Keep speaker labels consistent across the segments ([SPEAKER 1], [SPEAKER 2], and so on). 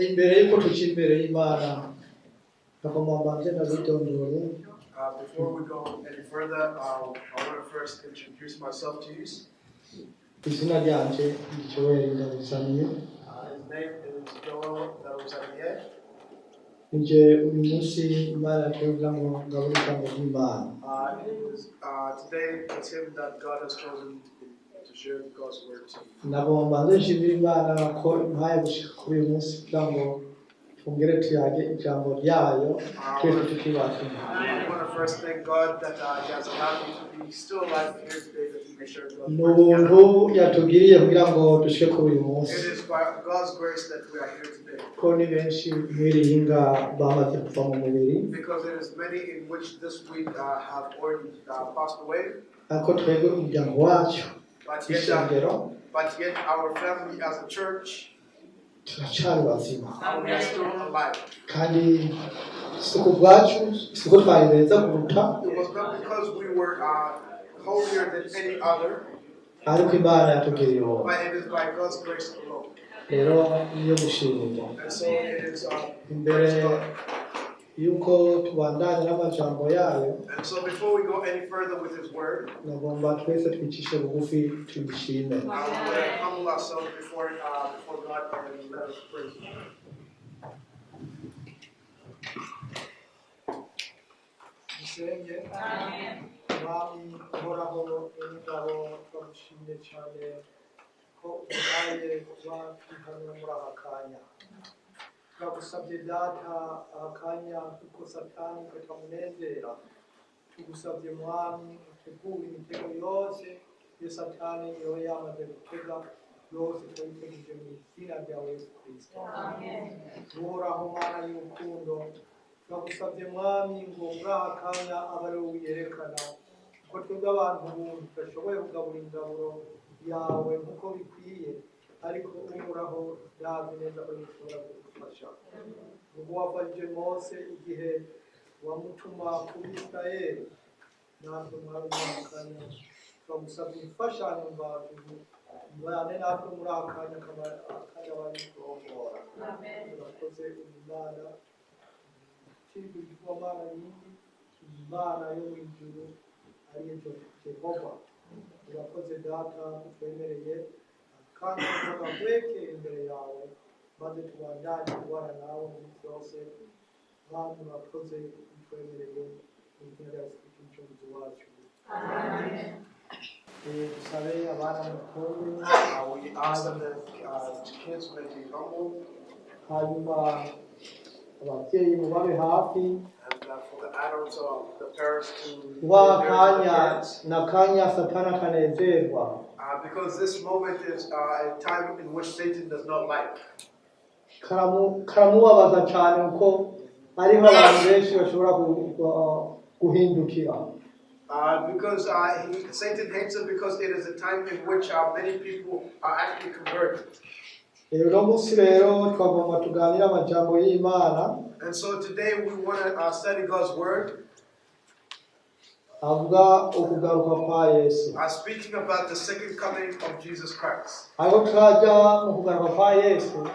[SPEAKER 1] imbere yuko tuca imbere y'Imana bakomambanze ndabitondore.
[SPEAKER 2] Before we go any further, I want to first introduce myself to you.
[SPEAKER 1] Izina ryanje ni Joel Ndabizaniye.
[SPEAKER 2] His name is Joel Ndabizaniye.
[SPEAKER 1] Nje uyu munsi Imana yatubwira ngo ngaburika ngo Imana.
[SPEAKER 2] Today it's him that God has chosen to share God's word to you.
[SPEAKER 1] Nabombanze nshimira Imana ko impaye gushika kuri uyu munsi kugira ngo tungere tuyage ijambo ryayo twese tukibasha.
[SPEAKER 2] I want to first thank God that He has allowed me to be still alive here today that He may share God's word.
[SPEAKER 1] N'ubuntu yatugiriye kugira ngo dushike kuri uyu munsi.
[SPEAKER 2] It is by God's grace that we are here today.
[SPEAKER 1] Ko ni benshi mwirihinga bamaze kuva mu mubiri.
[SPEAKER 2] Because there is many in which this week have already passed away.
[SPEAKER 1] Ariko twebwe umuryango wacu but
[SPEAKER 2] yet our family as a church
[SPEAKER 1] turacari bazima.
[SPEAKER 2] We are still alive.
[SPEAKER 1] Kandi isuku bwacu isuku twari beza kuruta.
[SPEAKER 2] It was not because we were holier than any other.
[SPEAKER 1] Ariko Imana yatugiriye ubuntu.
[SPEAKER 2] But it is by God's grace alone.
[SPEAKER 1] Rero niyo gushimira.
[SPEAKER 2] And so it is
[SPEAKER 1] imbere yuko tubandanya n'amajambo yayo.
[SPEAKER 2] And so before we go any further with His word,
[SPEAKER 1] nagomba twese twicishe bugufi tubishime.
[SPEAKER 2] I want to humble ourselves before God and let us praise Him.
[SPEAKER 1] Amen. Mwami uhoraho n'ingabo turamushimye cyane ko ubaye kuba twihanira muri aka kanya. Turagusabye data akanya kuko Satani katamunezera. Tugusabye Mwami utegure imitego yose ya Satani iyo yamaze gutega yose tuyitegereje mu izina rya Yesu Kristo. Amen. Uhoraho Mana y'urukundo turagusabye Mwami ngo muri aka kanya abe ari wowe wiyerekana ko twebwe abantu tudashoboye kugaburira ingaburo yawe nk'uko bikwiye, ariko uhoraho yazi neza ko ushobora kudufasha. Ubwo wafashije Mose igihe wamutuma kuri Isirayeli, natwe Mwami muri aka kanya turagusabye imfashanyo mbane natwe muri aka kanya akanya bari kurongora. Urakoze Imana Imana yindi, Imana yo mu ijuru ariyo Jehova. Urakoze data twemereye kandi tugahweke imbere yawe maze tubandanye kubana nawe muri byose. Kandi urakoze twemereye mu izina rya Yesu Kristo umucunguzi wacu. Amen. Dusabe abana mukuru,
[SPEAKER 2] We ask that the kids may be humble.
[SPEAKER 1] hanyuma ababyeyi mubabe hafi.
[SPEAKER 2] And for the adults, the parents to
[SPEAKER 1] wakanya nakanya Satana kanezerwa.
[SPEAKER 2] Because this moment is a time in which Satan does not like.
[SPEAKER 1] Karamubabaza cyane uko ariho abantu benshi bashobora guhindukira.
[SPEAKER 2] Because Satan hates him because it is a time in which many people are actually converted.
[SPEAKER 1] Rero munsi rero twagomba tuganira amajambo y'Imana.
[SPEAKER 2] And so today we want to study God's word.
[SPEAKER 1] Avuga ukugaruka kwa Yesu.
[SPEAKER 2] Speaking about the second coming of Jesus Christ.
[SPEAKER 1] Aho twaja mu kugaruka kwa Yesu.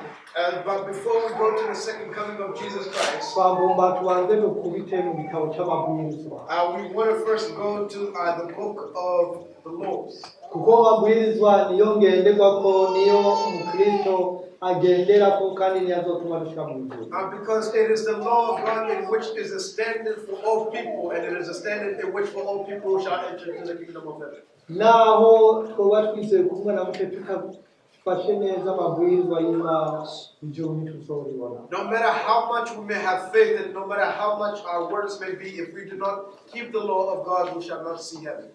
[SPEAKER 2] But before we go to the second coming of Jesus Christ,
[SPEAKER 1] twagomba tubanze dukubite mu gitabo cy'amabwirizwa.
[SPEAKER 2] We want to first go to the book of the laws.
[SPEAKER 1] Kuko amabwirizwa niyo ngenderwako, niyo umukristo agenderako kandi niyo azotuma dushika mu ijuru.
[SPEAKER 2] Because it is the law of God in which is a standard for all people, and it is a standard in which for all people shall enter into the kingdom of heaven.
[SPEAKER 1] Naho twoba twizeye kumwe na mwe tukafashe neza amabwirizwa y'Imana ijuru ntituzobibona.
[SPEAKER 2] No matter how much we may have faith, and no matter how much our words may be, if we do not keep the law of God, we shall not see heaven.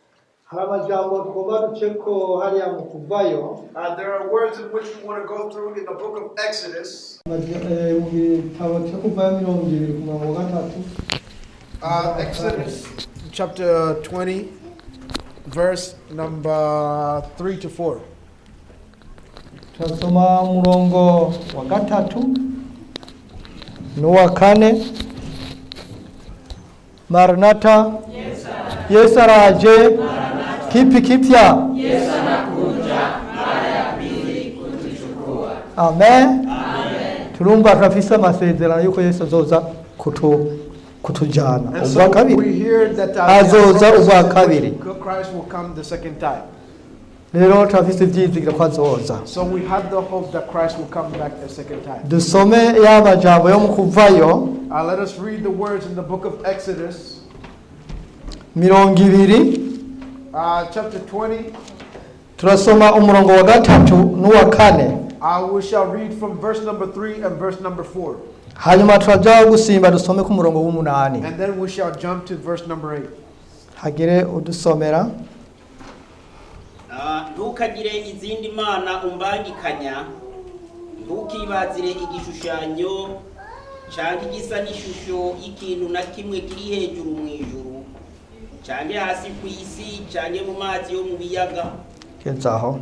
[SPEAKER 1] Hari amajambo tugomba duceko hariya mu Kuvayo.
[SPEAKER 2] There are words in which we want to go through in the book of Exodus.
[SPEAKER 1] Mu gitabo cyo Kuvayo 20:3.
[SPEAKER 2] Exodus chapter 20, verse number 3 to 4.
[SPEAKER 1] Turasoma umurongo wa 3 n'uwa 4. Maranatha, Yesu araje. Kipi kipya?
[SPEAKER 3] Yesu anakuja mara ya pili kutuchukua.
[SPEAKER 1] Amen. turumva turafise amasezerano yuko Yesu azoza kutujana
[SPEAKER 2] And
[SPEAKER 1] ubwa
[SPEAKER 2] so
[SPEAKER 1] kabiri
[SPEAKER 2] we hear that
[SPEAKER 1] azoza ubwa kabiri.
[SPEAKER 2] Christ will come the second time.
[SPEAKER 1] rero turafise ivyizigiro ko azoza.
[SPEAKER 2] So we have the hope that Christ will come back a second time.
[SPEAKER 1] Dusome ya majambo yo mu kuvayo
[SPEAKER 2] Let us read the words in the book of Exodus,
[SPEAKER 1] 20
[SPEAKER 2] chapter 20.
[SPEAKER 1] turasoma umurongo wa gatatu n'uwa kane.
[SPEAKER 2] We shall read from verse number 3 and verse number 4.
[SPEAKER 1] hanyuma turaja gusimba dusome ku murongo w'umunani.
[SPEAKER 2] And then we shall jump to verse number 8.
[SPEAKER 1] hagire udusomera.
[SPEAKER 3] ntukagire izindi mana umbangikanya, ntukibazire igishushanyo cyangwa igisa n'ishusho y'ikintu na kimwe kiri hejuru mu ijuru cyangwa hasi ku isi cyangwa mu mazi yo mu biyaga. kezaho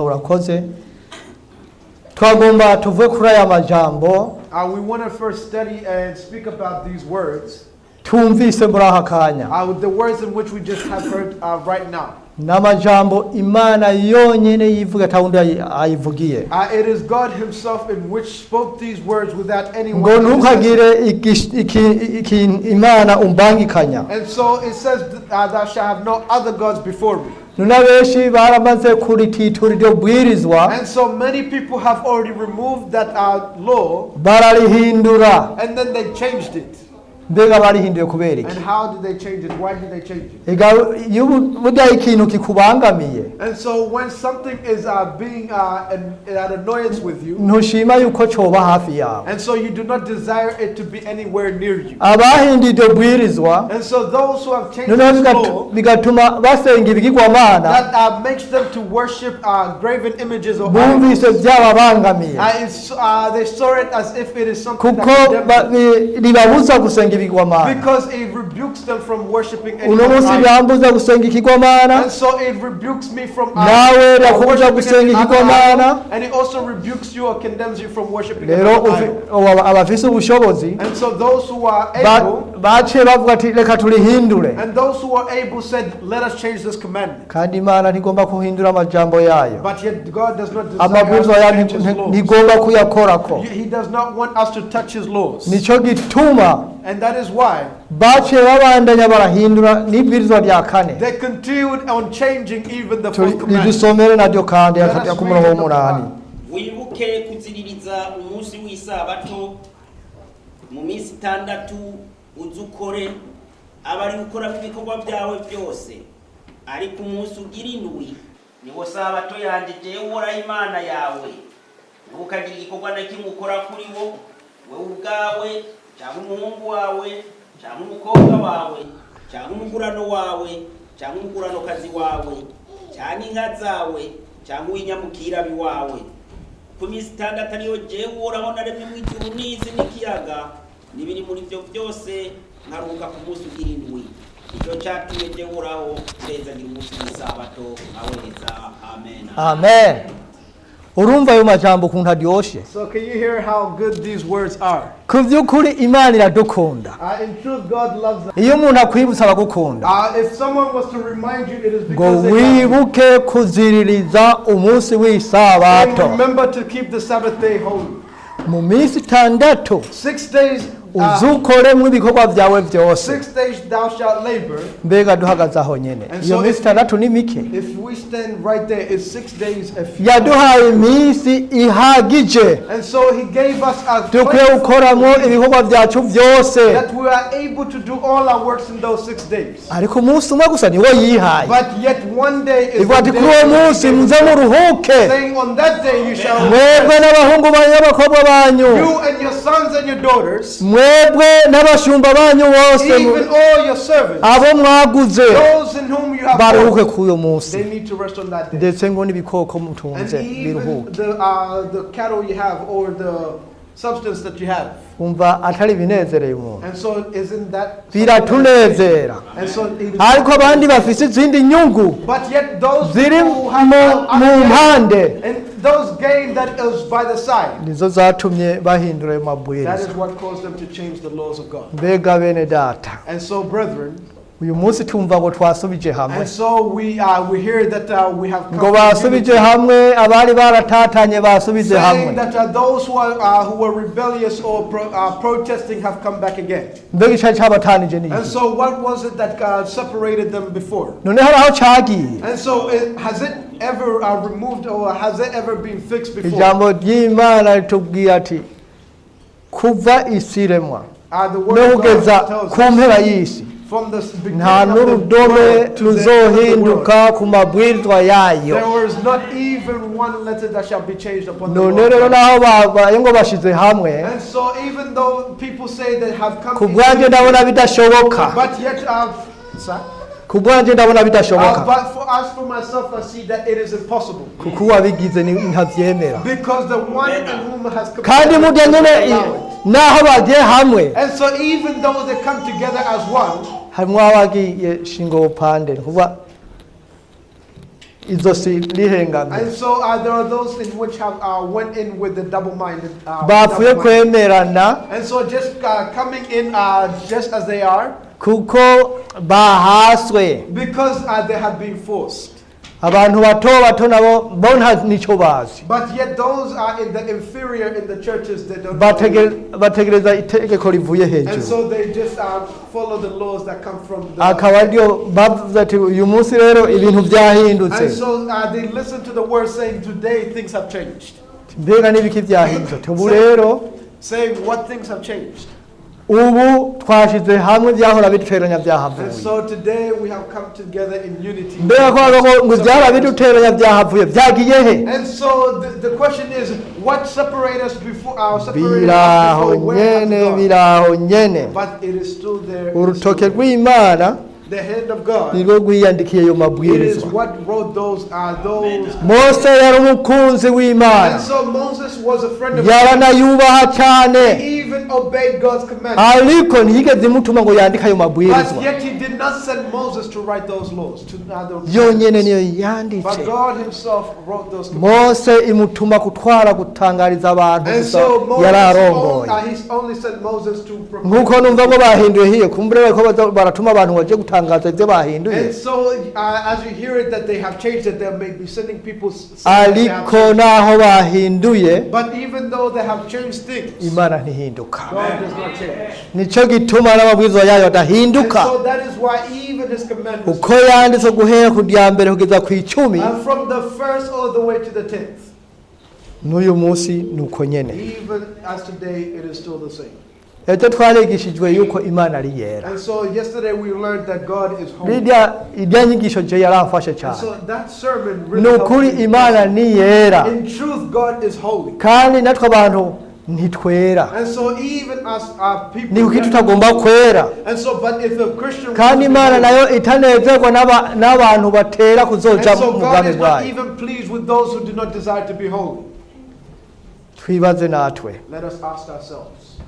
[SPEAKER 3] urakoze. twagomba tuvuye kuri aya majambo
[SPEAKER 2] We want to first study and speak about these words.
[SPEAKER 1] tumvise muri aha kanya.
[SPEAKER 2] The words in which we just have heard right now.
[SPEAKER 1] n'amajambo Imana yonyene yivuga atawundi ayivugiye.
[SPEAKER 2] It is God Himself in which spoke these words without
[SPEAKER 1] ngo
[SPEAKER 2] anyone.
[SPEAKER 1] ntukagire Imana umbangikanya.
[SPEAKER 2] And so it says, thou shalt have no other gods before me.
[SPEAKER 1] nuna benshi baramaze kurititura iryo bwirizwa
[SPEAKER 2] And so many people have already removed that law,
[SPEAKER 1] bararihindura.
[SPEAKER 2] and then they changed it.
[SPEAKER 1] mbega barihinduye kubera iki?
[SPEAKER 2] And how did they change it? Why did they change it?
[SPEAKER 1] ega iyo burya ikintu kikubangamiye
[SPEAKER 2] And so when something is being an annoyance with you,
[SPEAKER 1] ntushima yuko coba hafi yawe.
[SPEAKER 2] and so you do not desire it to be anywhere near you.
[SPEAKER 1] abahinduye iryo bwirizwa
[SPEAKER 2] And so those who have changed
[SPEAKER 1] noneho
[SPEAKER 2] this law,
[SPEAKER 1] bigatuma basenga ibigirwamana
[SPEAKER 2] that makes them to worship graven images or
[SPEAKER 1] bumvise
[SPEAKER 2] idols.
[SPEAKER 1] byababangamiye
[SPEAKER 2] They saw it as if it is something
[SPEAKER 1] kuko
[SPEAKER 2] that condemns them,
[SPEAKER 1] ribabuza gusenga ibigirwamana.
[SPEAKER 2] because it rebukes them from worshiping any
[SPEAKER 1] uno munsi
[SPEAKER 2] idol.
[SPEAKER 1] byambuza gusenga ikigwamana.
[SPEAKER 2] And so it rebukes me from
[SPEAKER 1] nawe rakubuza gusenga
[SPEAKER 2] worshiping any
[SPEAKER 1] ikigwamana.
[SPEAKER 2] idol, and it also rebukes you or condemns you from worshiping
[SPEAKER 1] rero
[SPEAKER 2] another idol.
[SPEAKER 1] abafise ubushobozi
[SPEAKER 2] And so those who are able,
[SPEAKER 1] baciye bavuga ati reka turihindure.
[SPEAKER 2] and those who are able said, let us change this commandment.
[SPEAKER 1] kandi Imana ntigomba kuhindura amajambo yayo.
[SPEAKER 2] But yet God does not desire us
[SPEAKER 1] amabwiriza
[SPEAKER 2] to
[SPEAKER 1] yayo
[SPEAKER 2] change His laws.
[SPEAKER 1] ntigomba kuyakorako.
[SPEAKER 2] He does not want us to touch His laws.
[SPEAKER 1] nico gituma
[SPEAKER 2] And that is why
[SPEAKER 1] baciye babandanya barahindura n'ibwirizwa rya kane.
[SPEAKER 2] they continued on changing even the fourth commandment.
[SPEAKER 1] ridusomere naryo kandi
[SPEAKER 2] Let us
[SPEAKER 1] yakajya ku
[SPEAKER 2] read
[SPEAKER 1] murongo
[SPEAKER 2] it on the
[SPEAKER 1] w'umunani.
[SPEAKER 3] wibuke kuziririza umunsi w'isabato mu minsi 6 uze ukore abari gukora ibikorwa byawe byose, ariko umunsi ugira indwi niwo sabato yanjye jewe Uhoraho Imana yawe. ntukagire igikorwa na kimwe ukora kuri wo, wowe ubwawe cyangwa umuhungu wawe cyangwa umukobwa wawe cyangwa umugurano wawe cyangwa umuguranokazi wawe cyangwa inka zawe cyangwa uw'inyamukirabi wawe. ku minsi 6 ariyo jewe Uhoraho naremye mu ijuru n'isi n'ikiyaga n'ibiri muri byo byose, nkaruhuka ku munsi ugira indwi. icyo cyatumye jewe Uhoraho ndezagira umunsi w'isabato aweza. Amen.
[SPEAKER 1] Amen. urumva ayo majambo ukuntu aryoshe.
[SPEAKER 2] So can you hear how good these words are?
[SPEAKER 1] ku by'ukuri Imana iradukunda.
[SPEAKER 2] In truth, God loves us.
[SPEAKER 1] iyo umuntu akwibutsa abagukunda
[SPEAKER 2] If someone was to remind you, it is
[SPEAKER 1] ngo
[SPEAKER 2] because they love you.
[SPEAKER 1] wibuke kuziririza umunsi
[SPEAKER 2] And
[SPEAKER 1] w'isabato
[SPEAKER 2] remember to keep the Sabbath day holy.
[SPEAKER 1] mu minsi 6
[SPEAKER 2] 6 days,
[SPEAKER 1] uzukoremo ibikorwa byawe byose.
[SPEAKER 2] 6 days thou shalt labor.
[SPEAKER 1] mbega duhagaze aho nyene.
[SPEAKER 2] And
[SPEAKER 1] iyo
[SPEAKER 2] so
[SPEAKER 1] minsi 6 ni mike.
[SPEAKER 2] If we stand right there, it's 6 days.
[SPEAKER 1] yaduhaye iminsi ihagije
[SPEAKER 2] And so He gave us a
[SPEAKER 1] dukwiye
[SPEAKER 2] place
[SPEAKER 1] gukoramo ibikorwa byacu byose.
[SPEAKER 2] that we are able to do all our works in those 6 days.
[SPEAKER 1] ariko umunsi umwe gusa niwo yihaye.
[SPEAKER 2] But yet one day is
[SPEAKER 1] ivuga ati
[SPEAKER 2] the
[SPEAKER 1] kuri uwo
[SPEAKER 2] day
[SPEAKER 1] munsi
[SPEAKER 2] He gave
[SPEAKER 1] muze
[SPEAKER 2] us.
[SPEAKER 1] muruhuke,
[SPEAKER 2] Saying on that day you shall
[SPEAKER 1] mwebwe
[SPEAKER 2] rest.
[SPEAKER 1] n'abahungu banyu n'abakobwa banyu,
[SPEAKER 2] You and your sons and your daughters,
[SPEAKER 1] mwebwe n'abashumba banyu bose,
[SPEAKER 2] even all your servants,
[SPEAKER 1] abo mwaguze
[SPEAKER 2] those in whom you have
[SPEAKER 1] baruhuke
[SPEAKER 2] bought,
[SPEAKER 1] kuri uyo
[SPEAKER 2] they
[SPEAKER 1] munsi.
[SPEAKER 2] need to rest on that day.
[SPEAKER 1] ndetse ngo n'ibikoko
[SPEAKER 2] And
[SPEAKER 1] mutunze
[SPEAKER 2] even
[SPEAKER 1] biruhuke.
[SPEAKER 2] the cattle you have or the substance that you have.
[SPEAKER 1] umva atari binezereye umuntu,
[SPEAKER 2] And so isn't that
[SPEAKER 1] biratunezera.
[SPEAKER 2] And so it is,
[SPEAKER 1] ariko abandi bafise izindi nyungu
[SPEAKER 2] but yet those
[SPEAKER 1] ziri
[SPEAKER 2] people who have
[SPEAKER 1] mu mpande
[SPEAKER 2] and those gain that is by the side,
[SPEAKER 1] nizo zatumye bahindura ayo
[SPEAKER 2] that is
[SPEAKER 1] mabwiriza.
[SPEAKER 2] what caused them to change the laws of God.
[SPEAKER 1] mbega bene data,
[SPEAKER 2] And so brethren,
[SPEAKER 1] uyu munsi tumva ngo twasubije hamwe
[SPEAKER 2] And so we hear that we have
[SPEAKER 1] ngo
[SPEAKER 2] come
[SPEAKER 1] basubije hamwe abari baratatanye basubije
[SPEAKER 2] saying
[SPEAKER 1] hamwe
[SPEAKER 2] that those who were rebellious or protesting have come back again.
[SPEAKER 1] mbega icari cabatanije ni
[SPEAKER 2] And
[SPEAKER 1] iki
[SPEAKER 2] so what was it that God separated them before?
[SPEAKER 1] none hari aho cagiye
[SPEAKER 2] And so has it ever removed or has it ever been fixed before?
[SPEAKER 1] ijambo ry'imana ritubwira ati kuva isi iremwa
[SPEAKER 2] The
[SPEAKER 1] no
[SPEAKER 2] word of
[SPEAKER 1] kugeza
[SPEAKER 2] God tells
[SPEAKER 1] ku
[SPEAKER 2] us
[SPEAKER 1] mpera y'isi
[SPEAKER 2] from the beginning
[SPEAKER 1] nta
[SPEAKER 2] of the
[SPEAKER 1] n'urudome
[SPEAKER 2] world to the end of the world,
[SPEAKER 1] ruzohinduka ku mabwirizwa yayo
[SPEAKER 2] there was not even one letter that shall be changed upon the
[SPEAKER 1] none
[SPEAKER 2] Lord.
[SPEAKER 1] rero naho babaye ngo bashize hamwe
[SPEAKER 2] And so even though people say they have come
[SPEAKER 1] ku
[SPEAKER 2] in
[SPEAKER 1] bwanjye
[SPEAKER 2] unity,
[SPEAKER 1] ndabona bidashoboka
[SPEAKER 2] but yet sir?
[SPEAKER 1] ku bwanjye ndabona bidashoboka
[SPEAKER 2] But for myself, I see that it is impossible.
[SPEAKER 1] kuko uwabigize ntabyemera
[SPEAKER 2] Because the one in whom has
[SPEAKER 1] kandi
[SPEAKER 2] commanded
[SPEAKER 1] mujya nyine
[SPEAKER 2] allow it.
[SPEAKER 1] naho bagiye hamwe
[SPEAKER 2] And so even though they come together as one,
[SPEAKER 1] harimo abagiye shinga ubupande kuva izosi rihengamye
[SPEAKER 2] and so there are those in which have went in with the double-minded.
[SPEAKER 1] bapfuye kwemerana
[SPEAKER 2] And so just coming in just as they are,
[SPEAKER 1] kuko bahaswe
[SPEAKER 2] because they have been forced.
[SPEAKER 1] abantu bato bato nabo bo nta nicyo bazi
[SPEAKER 2] But yet those are in the inferior in the churches, they don't know.
[SPEAKER 1] bategereza itegeko rivuye
[SPEAKER 2] And
[SPEAKER 1] hejuru
[SPEAKER 2] so they just follow the laws that come from the
[SPEAKER 1] akaba ariyo bavuze ati uyu munsi rero ibintu byahindutse
[SPEAKER 2] And so they listen to the word saying, today things have changed.
[SPEAKER 1] mbega n'ibiki byahindutse ubu rero
[SPEAKER 2] Saying what things have changed.
[SPEAKER 1] ubu twashize hamwe byahora biduteranya
[SPEAKER 2] And
[SPEAKER 1] byahavuye
[SPEAKER 2] so today we have come together in unity.
[SPEAKER 1] mbega ko bavuga ngo byahora biduteranya byahavuye byagiye he
[SPEAKER 2] And so the question is, what separated us before?
[SPEAKER 1] biraho nyene biraho nyene
[SPEAKER 2] But it is still there.
[SPEAKER 1] urutoke rw'imana
[SPEAKER 2] The hand of God.
[SPEAKER 1] nirwo rwiyandikiye ayo
[SPEAKER 2] It is
[SPEAKER 1] mabwirizwa
[SPEAKER 2] what wrote those.
[SPEAKER 1] mose yari umukunzi w'imana
[SPEAKER 2] And so Moses was a friend of God.
[SPEAKER 1] yaranayubaha cyane
[SPEAKER 2] He even obeyed God's command.
[SPEAKER 1] ariko ntiyigeze imutuma ngo yandike ayo
[SPEAKER 2] But
[SPEAKER 1] mabwirizwa
[SPEAKER 2] yet he did not send Moses to write those laws.
[SPEAKER 1] yonyene niyo yanditse
[SPEAKER 2] But God himself wrote those commands.
[SPEAKER 1] mose imutuma gutwara gutangariza abantu
[SPEAKER 2] And
[SPEAKER 1] gusa
[SPEAKER 2] so Moses
[SPEAKER 1] yararongoye
[SPEAKER 2] he's only sent Moses to proclaim.
[SPEAKER 1] nk'uko numva ngo bahinduye hiye kumbure bariko baratuma abantu baje gutangaza ibyo bahinduye
[SPEAKER 2] And so as you hear it that they have changed it, they may be sending people saying that they have
[SPEAKER 1] ariko
[SPEAKER 2] changed.
[SPEAKER 1] naho bahinduye
[SPEAKER 2] But even though they have changed things,
[SPEAKER 1] imana ntihinduka
[SPEAKER 2] God does not change.
[SPEAKER 1] nicyo gituma n'amabwiriza yayo
[SPEAKER 2] And
[SPEAKER 1] adahinduka
[SPEAKER 2] so that is why even his commandments,
[SPEAKER 1] uko yanditse guhera ku rya mbere kugeza ku icumi
[SPEAKER 2] from the first all the way to the 10th,
[SPEAKER 1] n'uyu munsi ni uko nyene
[SPEAKER 2] even as today, it is still the same.
[SPEAKER 1] ejo twarigishijwe yuko imana ari yera
[SPEAKER 2] And so yesterday we learned that God is holy.
[SPEAKER 1] irya nyigisho je yaramfashe
[SPEAKER 2] And
[SPEAKER 1] cyane
[SPEAKER 2] so that sermon
[SPEAKER 1] ni
[SPEAKER 2] really
[SPEAKER 1] ukuri
[SPEAKER 2] helped me.
[SPEAKER 1] imana ni yera
[SPEAKER 2] In truth, God is holy.
[SPEAKER 1] kandi natwe abantu ntitwera
[SPEAKER 2] And so even as people,
[SPEAKER 1] ni kuki tutagomba kwera
[SPEAKER 2] and so but if a Christian
[SPEAKER 1] kandi
[SPEAKER 2] wants to be
[SPEAKER 1] imana
[SPEAKER 2] holy,
[SPEAKER 1] nayo itanezerwa n'abantu batera kuzoja
[SPEAKER 2] and so
[SPEAKER 1] mu
[SPEAKER 2] God
[SPEAKER 1] bwami
[SPEAKER 2] is not
[SPEAKER 1] bwayo
[SPEAKER 2] even pleased with those who do not desire to be holy.
[SPEAKER 1] twibaze natwe
[SPEAKER 2] Let us ask ourselves.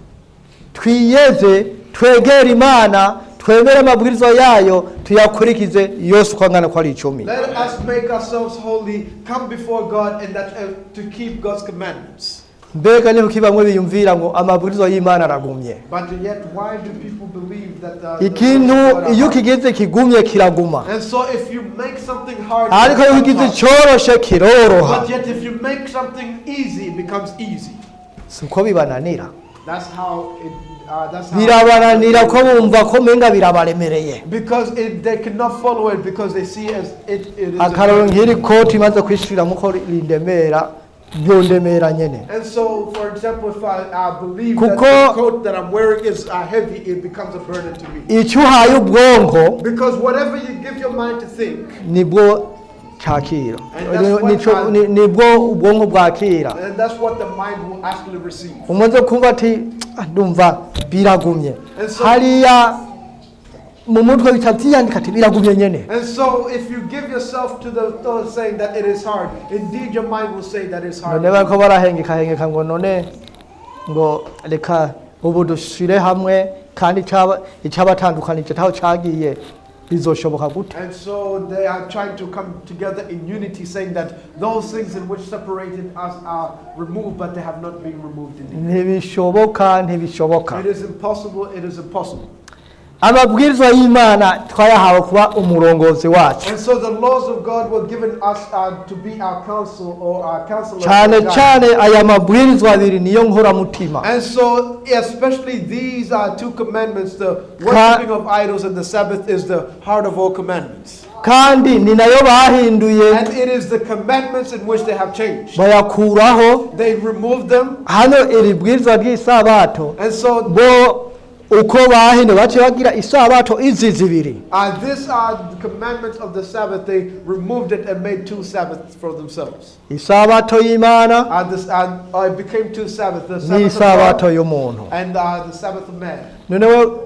[SPEAKER 1] twiyeze twegere imana twemere amabwiriza yayo tuyakurikize yose uko angana ko ari icumi
[SPEAKER 2] Let us make ourselves holy, come before God, and that to keep God's commandments.
[SPEAKER 1] mbega ni kuki bamwe biyumvira ngo amabwiriza y'imana aragumye
[SPEAKER 2] But yet, why do people believe that the
[SPEAKER 1] ikintu
[SPEAKER 2] laws of God are
[SPEAKER 1] iyo
[SPEAKER 2] hard?
[SPEAKER 1] kigeze kigumye kiraguma
[SPEAKER 2] And so if you make something hard,
[SPEAKER 1] ariko iyo
[SPEAKER 2] it becomes
[SPEAKER 1] kigize
[SPEAKER 2] hard.
[SPEAKER 1] cyoroshe kiroroha
[SPEAKER 2] But yet if you make something easy, it becomes easy.
[SPEAKER 1] siko bibananira
[SPEAKER 2] That's how
[SPEAKER 1] birabananira ko bumva ko menga birabaremereye
[SPEAKER 2] because they cannot follow it because they see as it is
[SPEAKER 1] akararo nk'iri koti imaze kwishiramo ko rindemera byondemera nyene
[SPEAKER 2] And so, for example, if I believe
[SPEAKER 1] Kuko-
[SPEAKER 2] that the coat that I'm wearing is heavy, it becomes a burden to me.
[SPEAKER 1] icyo uhaye ubwonko
[SPEAKER 2] Because whatever you give your mind to think,
[SPEAKER 1] nibwo cyakira
[SPEAKER 2] And that's what
[SPEAKER 1] Nico- nibwo ubwonko bwakira
[SPEAKER 2] and that's what the mind will actually receive.
[SPEAKER 1] umaze kumva ati "Ah, ndumva biragumye
[SPEAKER 2] And so-
[SPEAKER 1] hariya mu mutwe bitabyiyandika ati biragumye nyene
[SPEAKER 2] And so, if you give yourself to the thought saying that it is hard, indeed your mind will say that it's hard.
[SPEAKER 1] none bariko barahengeka ngo none ngo reka ubu dushire hamwe kandi icyabatandukanije taho cagiye bizoshoboka gute
[SPEAKER 2] And so they are trying to come together in unity, saying that those things in which separated us are removed, but they have not been removed indeed.
[SPEAKER 1] ntibishoboka ntibishoboka
[SPEAKER 2] It is impossible, it is impossible.
[SPEAKER 4] amabwirizwa y'Imana twayahawe kuba umurongozi wacu
[SPEAKER 2] And so the laws of God were given us to be our counsel or our counselor.
[SPEAKER 4] cyane cyane aya mabwirizwa abiri niyo nkoramutima.
[SPEAKER 2] And so especially these two commandments, the worshiping of idols and the Sabbath, is the heart of all commandments.
[SPEAKER 4] kandi ni nayo bahinduye
[SPEAKER 2] And it is the commandments in which they have changed.
[SPEAKER 4] bayakuraho.
[SPEAKER 2] They removed them.
[SPEAKER 4] Hano iri bwirizwa ry'isabato
[SPEAKER 2] And so
[SPEAKER 4] bo uko bahinduye baciye bagira isabato izi zibiri.
[SPEAKER 2] these are the commandments of the Sabbath. They removed it and made two Sabbaths for themselves.
[SPEAKER 4] Isabato y'Imana
[SPEAKER 2] It became two Sabbaths. The
[SPEAKER 4] ni
[SPEAKER 2] Sabbath of
[SPEAKER 4] isabato
[SPEAKER 2] God
[SPEAKER 4] y'umuntu.
[SPEAKER 2] and the Sabbath of man.
[SPEAKER 4] noneho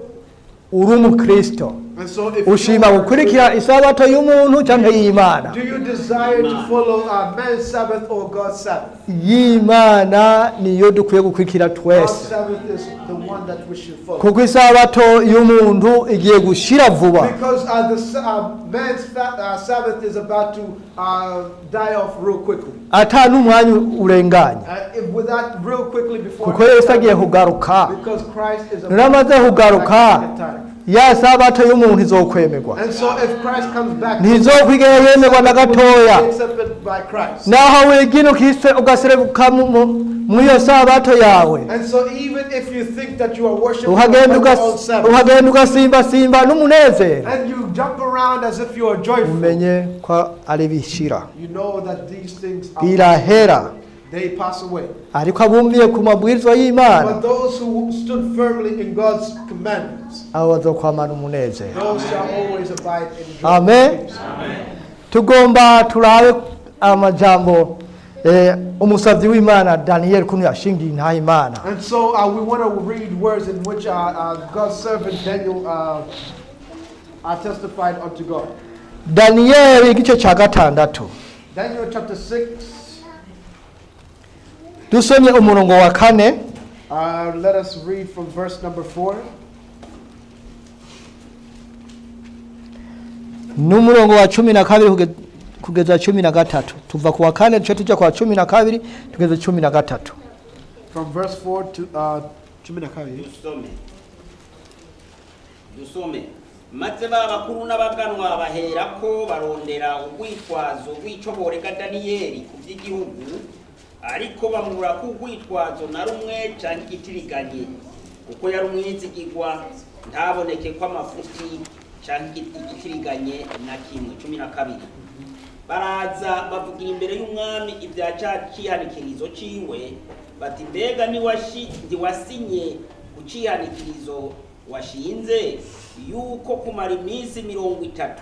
[SPEAKER 4] uri umukristo
[SPEAKER 2] And so if
[SPEAKER 4] ushima gukurikira isabato y'umuntu cyangwa y'Imana?
[SPEAKER 2] do you desire to follow man's Sabbath or God's Sabbath?
[SPEAKER 4] y'Imana niyo dukwiye gukurikira
[SPEAKER 2] God's
[SPEAKER 4] twese,
[SPEAKER 2] Sabbath is the one that we should follow.
[SPEAKER 4] kuko isabato y'umuntu igiye gushira vuba.
[SPEAKER 2] Because man's Sabbath is about to die off real quickly.
[SPEAKER 4] ata n'umwanya urenganya,
[SPEAKER 2] Without real quickly before.
[SPEAKER 4] kuko Yesu agiye kugaruka.
[SPEAKER 2] Because Christ is
[SPEAKER 4] Namaze kugaruka ya sabato y'umuntu izokwemerwa,
[SPEAKER 2] And so if Christ comes back,
[SPEAKER 4] ntizokwigera yemerwa na gatoya.
[SPEAKER 2] accepted by Christ.
[SPEAKER 4] naho wigina ugaserebuka mu iyo sabato yawe,
[SPEAKER 2] And so even if you think that you are worshiping
[SPEAKER 4] uhagenda
[SPEAKER 2] your own Sabbath,
[SPEAKER 4] uhagenda ugasimbasimba n'umunezero,
[SPEAKER 2] and you jump around as if you are joyful,
[SPEAKER 4] umenye ko ari bishira,
[SPEAKER 2] you know that these things are
[SPEAKER 4] birahera.
[SPEAKER 2] they pass away.
[SPEAKER 4] ariko abumviye ku mabwirizwa y'Imana
[SPEAKER 2] But those who stood firmly in God's commandments,
[SPEAKER 4] abo bazokwamana umunezero.
[SPEAKER 2] those shall always abide in joy.
[SPEAKER 4] Amen. Tugomba turabe amajambo umusavyi w'Imana Daniel kunu yashingiye intahe Imana.
[SPEAKER 2] And so we want to read words in which God's servant Daniel testified unto God.
[SPEAKER 4] Daniel igice cya gatandatu
[SPEAKER 2] Daniel chapter 6,
[SPEAKER 4] dusomye umurongo wa 4
[SPEAKER 2] let us read from verse number 4.
[SPEAKER 4] n'umurongo wa 12 kugeza 13. tuva ku wa 4 duce tujya kwa 12 tugeze 13.
[SPEAKER 2] From verse 4 to 12.
[SPEAKER 3] dusome maze ba bakuru n'abaganwa baherako barondera urwitwazo rw'ico boreka Daniyeli ku by'igihugu, ariko bamura ku urwitwazo na rumwe canke igitiriganye, kuko yari umwizigirwa ntaboneke ko amafuti canke igitiriganye na kimwe. 12. baraza bavugira imbere y'umwami ibya cihanikirizo ciwe bati, mbega ntiwasinye ku cihanikirizo washinze yuko kumara iminsi 30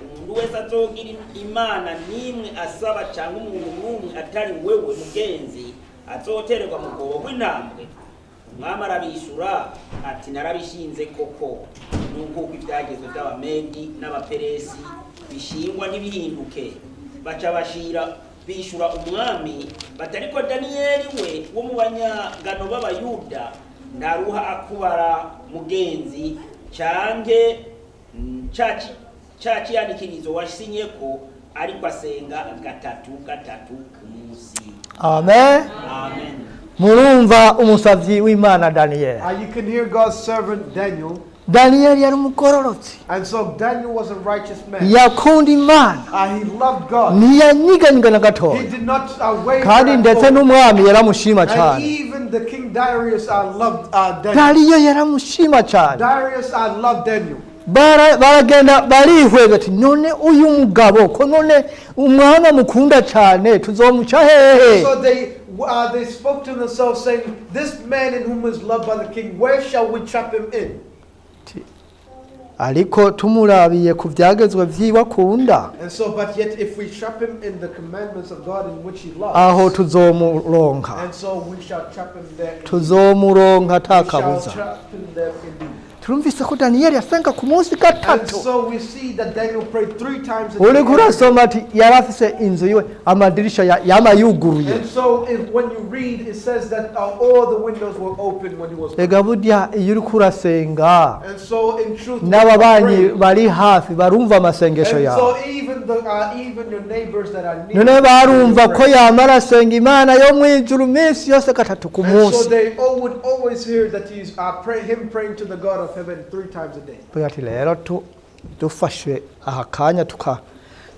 [SPEAKER 3] umuntu wese azogira imana nimwe asaba cyangwa umuntu n'umwe atari wewe mugenzi azotererwa mu rwobo rw'intambwe? umwami arabishura ati, narabishinze koko, n'uko ibyagezwe by'Abamedi n'Abaperesi bishingwa ntibihinduke. baca bishura umwami bati, ariko Daniyeli we wo mu banyagano b'Abayuda ndaruha akubara mugenzi canke caci yanikirizo wasinye ko, ariko asenga gatatu ku munsi.
[SPEAKER 4] Amen.
[SPEAKER 3] Amen.
[SPEAKER 4] Murumva umusavyi w'Imana Daniel.
[SPEAKER 2] You can hear God's servant Daniel.
[SPEAKER 4] Daniel yari umugororotsi,
[SPEAKER 2] And so Daniel was a righteous man.
[SPEAKER 4] yakunda Imana,
[SPEAKER 2] He loved God.
[SPEAKER 4] ntiyanyiganyiga na
[SPEAKER 2] He
[SPEAKER 4] gatoya,
[SPEAKER 2] did not waver
[SPEAKER 4] kandi
[SPEAKER 2] at
[SPEAKER 4] ndetse
[SPEAKER 2] all.
[SPEAKER 4] n'umwami yaramushima
[SPEAKER 2] And
[SPEAKER 4] cyane.
[SPEAKER 2] even the King Darius loved Daniel.
[SPEAKER 4] Dariyo yaramushima cyane.
[SPEAKER 2] Darius loved Daniel.
[SPEAKER 4] baragenda barihweza ati, none uyu mugabo ko none umwami amukunda cyane tuzomuca hehe?
[SPEAKER 2] So they spoke to themselves saying, this man in whom is loved by the king, where shall we trap him in?
[SPEAKER 4] ariko tumurabiye ku byagezwe vyiwe akunda,
[SPEAKER 2] And so, but yet if we trap him in the commandments of God in which he loves,
[SPEAKER 4] aho tuzomuronka,
[SPEAKER 2] and so we shall trap him there.
[SPEAKER 4] tuzomuronka
[SPEAKER 2] We shall
[SPEAKER 4] atakabuza.
[SPEAKER 2] trap him there indeed.
[SPEAKER 4] turumvise ko Daniel yasenga ku munsi
[SPEAKER 2] And
[SPEAKER 4] gatatu.
[SPEAKER 2] so we see that Daniel prayed 3 times a
[SPEAKER 4] uri
[SPEAKER 2] day.
[SPEAKER 4] kurasoma ati yari afise inzu yiwe amadirisha yamayuguruye.
[SPEAKER 2] And so when you read, it says that all the windows were open when he was praying.
[SPEAKER 4] ega burya iyo uri kurasenga
[SPEAKER 2] And so in truth,
[SPEAKER 4] n'ababanyi
[SPEAKER 2] praying.
[SPEAKER 4] bari hafi barumva amasengesho
[SPEAKER 2] And
[SPEAKER 4] yawe.
[SPEAKER 2] so even your neighbors that are near,
[SPEAKER 4] none barumva ko yamara asenga Imana yo mu ijuru minsi yose gatatu ku
[SPEAKER 2] and so
[SPEAKER 4] munsi.
[SPEAKER 2] they would always hear that he's praying to the God of of heaven 3 times a day.
[SPEAKER 4] Bwira ati rero dufashe aha kanya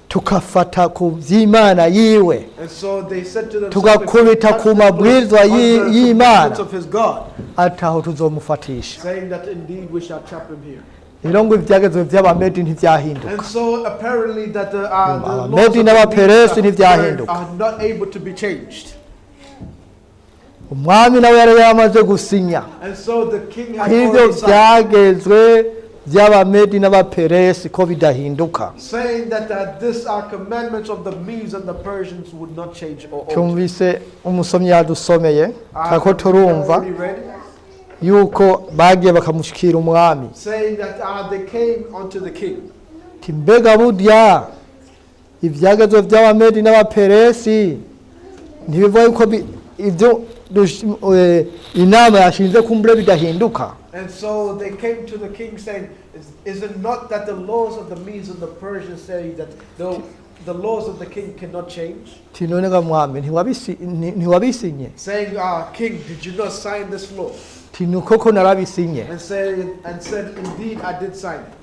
[SPEAKER 4] tukafata ku by'Imana yiwe
[SPEAKER 2] And so they said to themselves,
[SPEAKER 4] tugakubita ku mabwirizwa y'Imana
[SPEAKER 2] of his God,
[SPEAKER 4] ataho tuzomufatisha.
[SPEAKER 2] saying that indeed we shall trap him here.
[SPEAKER 4] Rero ngo ibyagezwe by'Abamedi ntibyahinduka.
[SPEAKER 2] And so apparently that the laws of
[SPEAKER 4] Abamedi
[SPEAKER 2] the
[SPEAKER 4] n'Abaperesi
[SPEAKER 2] Medes
[SPEAKER 4] ntibyahinduka.
[SPEAKER 2] are not able to be changed.
[SPEAKER 4] Umwami nawe yari yamaze gusinya
[SPEAKER 2] And so the king had
[SPEAKER 4] kw'ibyo
[SPEAKER 2] already signed,
[SPEAKER 4] byagezwe by'Abamedi n'Abaperesi ko bidahinduka.
[SPEAKER 2] saying that these are commandments of the Medes and the Persians would not change or alter.
[SPEAKER 4] Tumvise umusomyi yadusomeye kako
[SPEAKER 2] We
[SPEAKER 4] turumva
[SPEAKER 2] already read,
[SPEAKER 4] yuko bagiye bakamushikira umwami
[SPEAKER 2] saying that they came unto the king.
[SPEAKER 4] timbega burya ibyagezwe by'Abamedi n'Abaperesi ntibivuga yuko ibyo inama yashinze kumbure bidahinduka.
[SPEAKER 2] And so they came to the king saying, is it not that the laws of the Medes and the Persians say that the laws of the king cannot change?
[SPEAKER 4] tinonega mwami ntiwabisinye
[SPEAKER 2] Saying, king, did you not sign this law?
[SPEAKER 4] tinukoko narabisinye.
[SPEAKER 2] And said, indeed, I did sign it.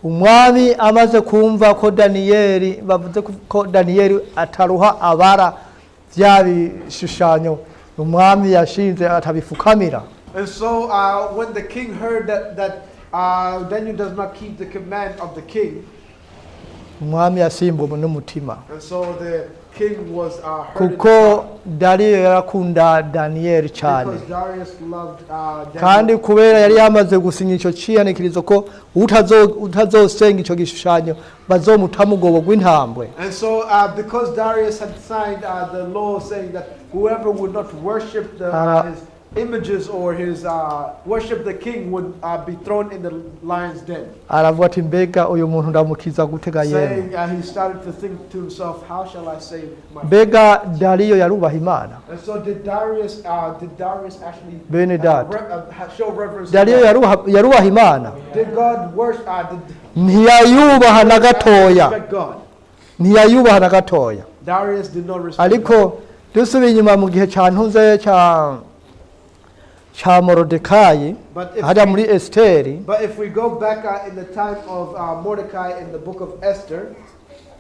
[SPEAKER 4] Umwami amaze kumva ko Daniyeli bavuze ko Daniyeli ataruha abara bya bishushanyo umwami yashinze atabifukamira.
[SPEAKER 2] And so when the king heard that Daniel does not keep the command of the king,
[SPEAKER 4] Umwami yasimbuwe n'umutima
[SPEAKER 2] and so the king was hurt in his
[SPEAKER 4] kuko
[SPEAKER 2] heart,
[SPEAKER 4] Dariyo yarakunda Daniyeli cyane
[SPEAKER 2] because Darius loved
[SPEAKER 4] kandi
[SPEAKER 2] Daniel.
[SPEAKER 4] kubera yari yamaze gusinya icyo cihanikirizo ko utazosenga icyo gishushanyo bazomuta mugobo gw'intambwe.
[SPEAKER 2] And so because Darius had signed the law saying that whoever would not worship his images or his worship the king would be thrown in the lion's den.
[SPEAKER 4] Aravuga ati mbega uyu muntu ndamukiza gutega yemwe.
[SPEAKER 2] Saying he started to think to himself, how shall I save my
[SPEAKER 4] Mbega Dariyo yarubaha Imana.
[SPEAKER 2] And so did Darius actually
[SPEAKER 4] Bene data.
[SPEAKER 2] show reverence
[SPEAKER 4] Dariyo
[SPEAKER 2] to God?
[SPEAKER 4] yarubaha Imana
[SPEAKER 2] Did God worship
[SPEAKER 4] ntiyayubaha na gatoya
[SPEAKER 2] respect God?
[SPEAKER 4] ntiyayubaha na gatoya.
[SPEAKER 2] Darius did not respect God.
[SPEAKER 4] Ariko dusubiye inyuma mu gihe cya ntuze cya Morodekayi
[SPEAKER 2] But if
[SPEAKER 4] hajya muri Esiteri
[SPEAKER 2] But if we go back in the time of Mordecai in the book of Esther,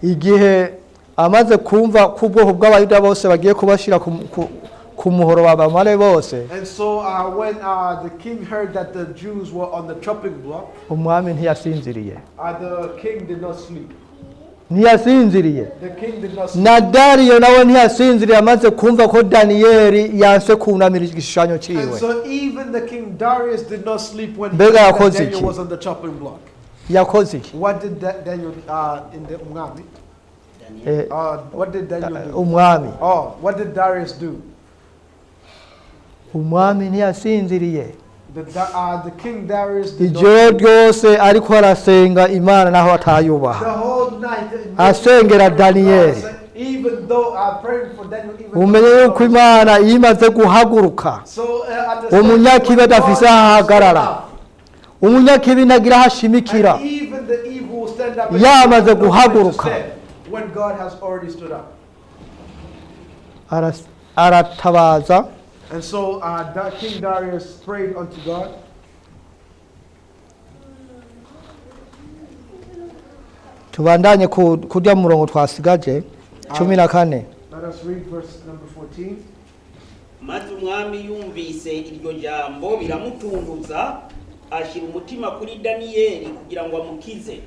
[SPEAKER 4] igihe amaze kumva ko ubwoko bw'Abayuda bose bagiye kubashyira ku muhoro babamare bose
[SPEAKER 2] and so when the king heard that the Jews were on the chopping block,
[SPEAKER 4] umwami ntiyasinziriye
[SPEAKER 2] the king did not sleep.
[SPEAKER 4] ntiyasinziriye
[SPEAKER 2] The king did not sleep.
[SPEAKER 4] na Dariyo nawe ntiyasinziriye amaze kumva ko Daniyeli yanse kunamira igishushanyo
[SPEAKER 2] And
[SPEAKER 4] cyiwe.
[SPEAKER 2] so even the king Darius did not sleep when he
[SPEAKER 4] Mbega
[SPEAKER 2] heard that
[SPEAKER 4] yakoze
[SPEAKER 2] Daniel
[SPEAKER 4] iki?
[SPEAKER 2] was on the chopping block.
[SPEAKER 4] Yakoze iki?
[SPEAKER 2] What did Daniel in the Umwami? What did Daniel do?
[SPEAKER 4] Umwami
[SPEAKER 2] What did Darius do?
[SPEAKER 4] umwami ntiyasinziriye
[SPEAKER 2] The king Darius did not
[SPEAKER 4] ijoro
[SPEAKER 2] sleep.
[SPEAKER 4] ryose ariko arasenga Imana naho
[SPEAKER 2] The
[SPEAKER 4] atayubaha
[SPEAKER 2] whole night,
[SPEAKER 4] asengera Daniyeli.
[SPEAKER 2] even though I'm praying for Daniel, even
[SPEAKER 4] umenye yuko Imana iyo imaze guhaguruka
[SPEAKER 2] so understand
[SPEAKER 4] umunyakibi
[SPEAKER 2] when God
[SPEAKER 4] adafise aho ahagarara umunyakibi ntagira aho ashimikira
[SPEAKER 2] and even the evil will stand up and
[SPEAKER 4] Yamaze
[SPEAKER 2] have no place to
[SPEAKER 4] guhaguruka.
[SPEAKER 2] stand when God has already stood up.
[SPEAKER 4] aratabaza
[SPEAKER 2] And so King Darius prayed unto God.
[SPEAKER 4] tubandanye kujya mu murongo twasigaje 14.
[SPEAKER 2] Let us read verse number 14.
[SPEAKER 3] maze umwami yumvise iryo jambo biramutunguza ashyira umutima kuri Daniyeli kugira ngo amukize.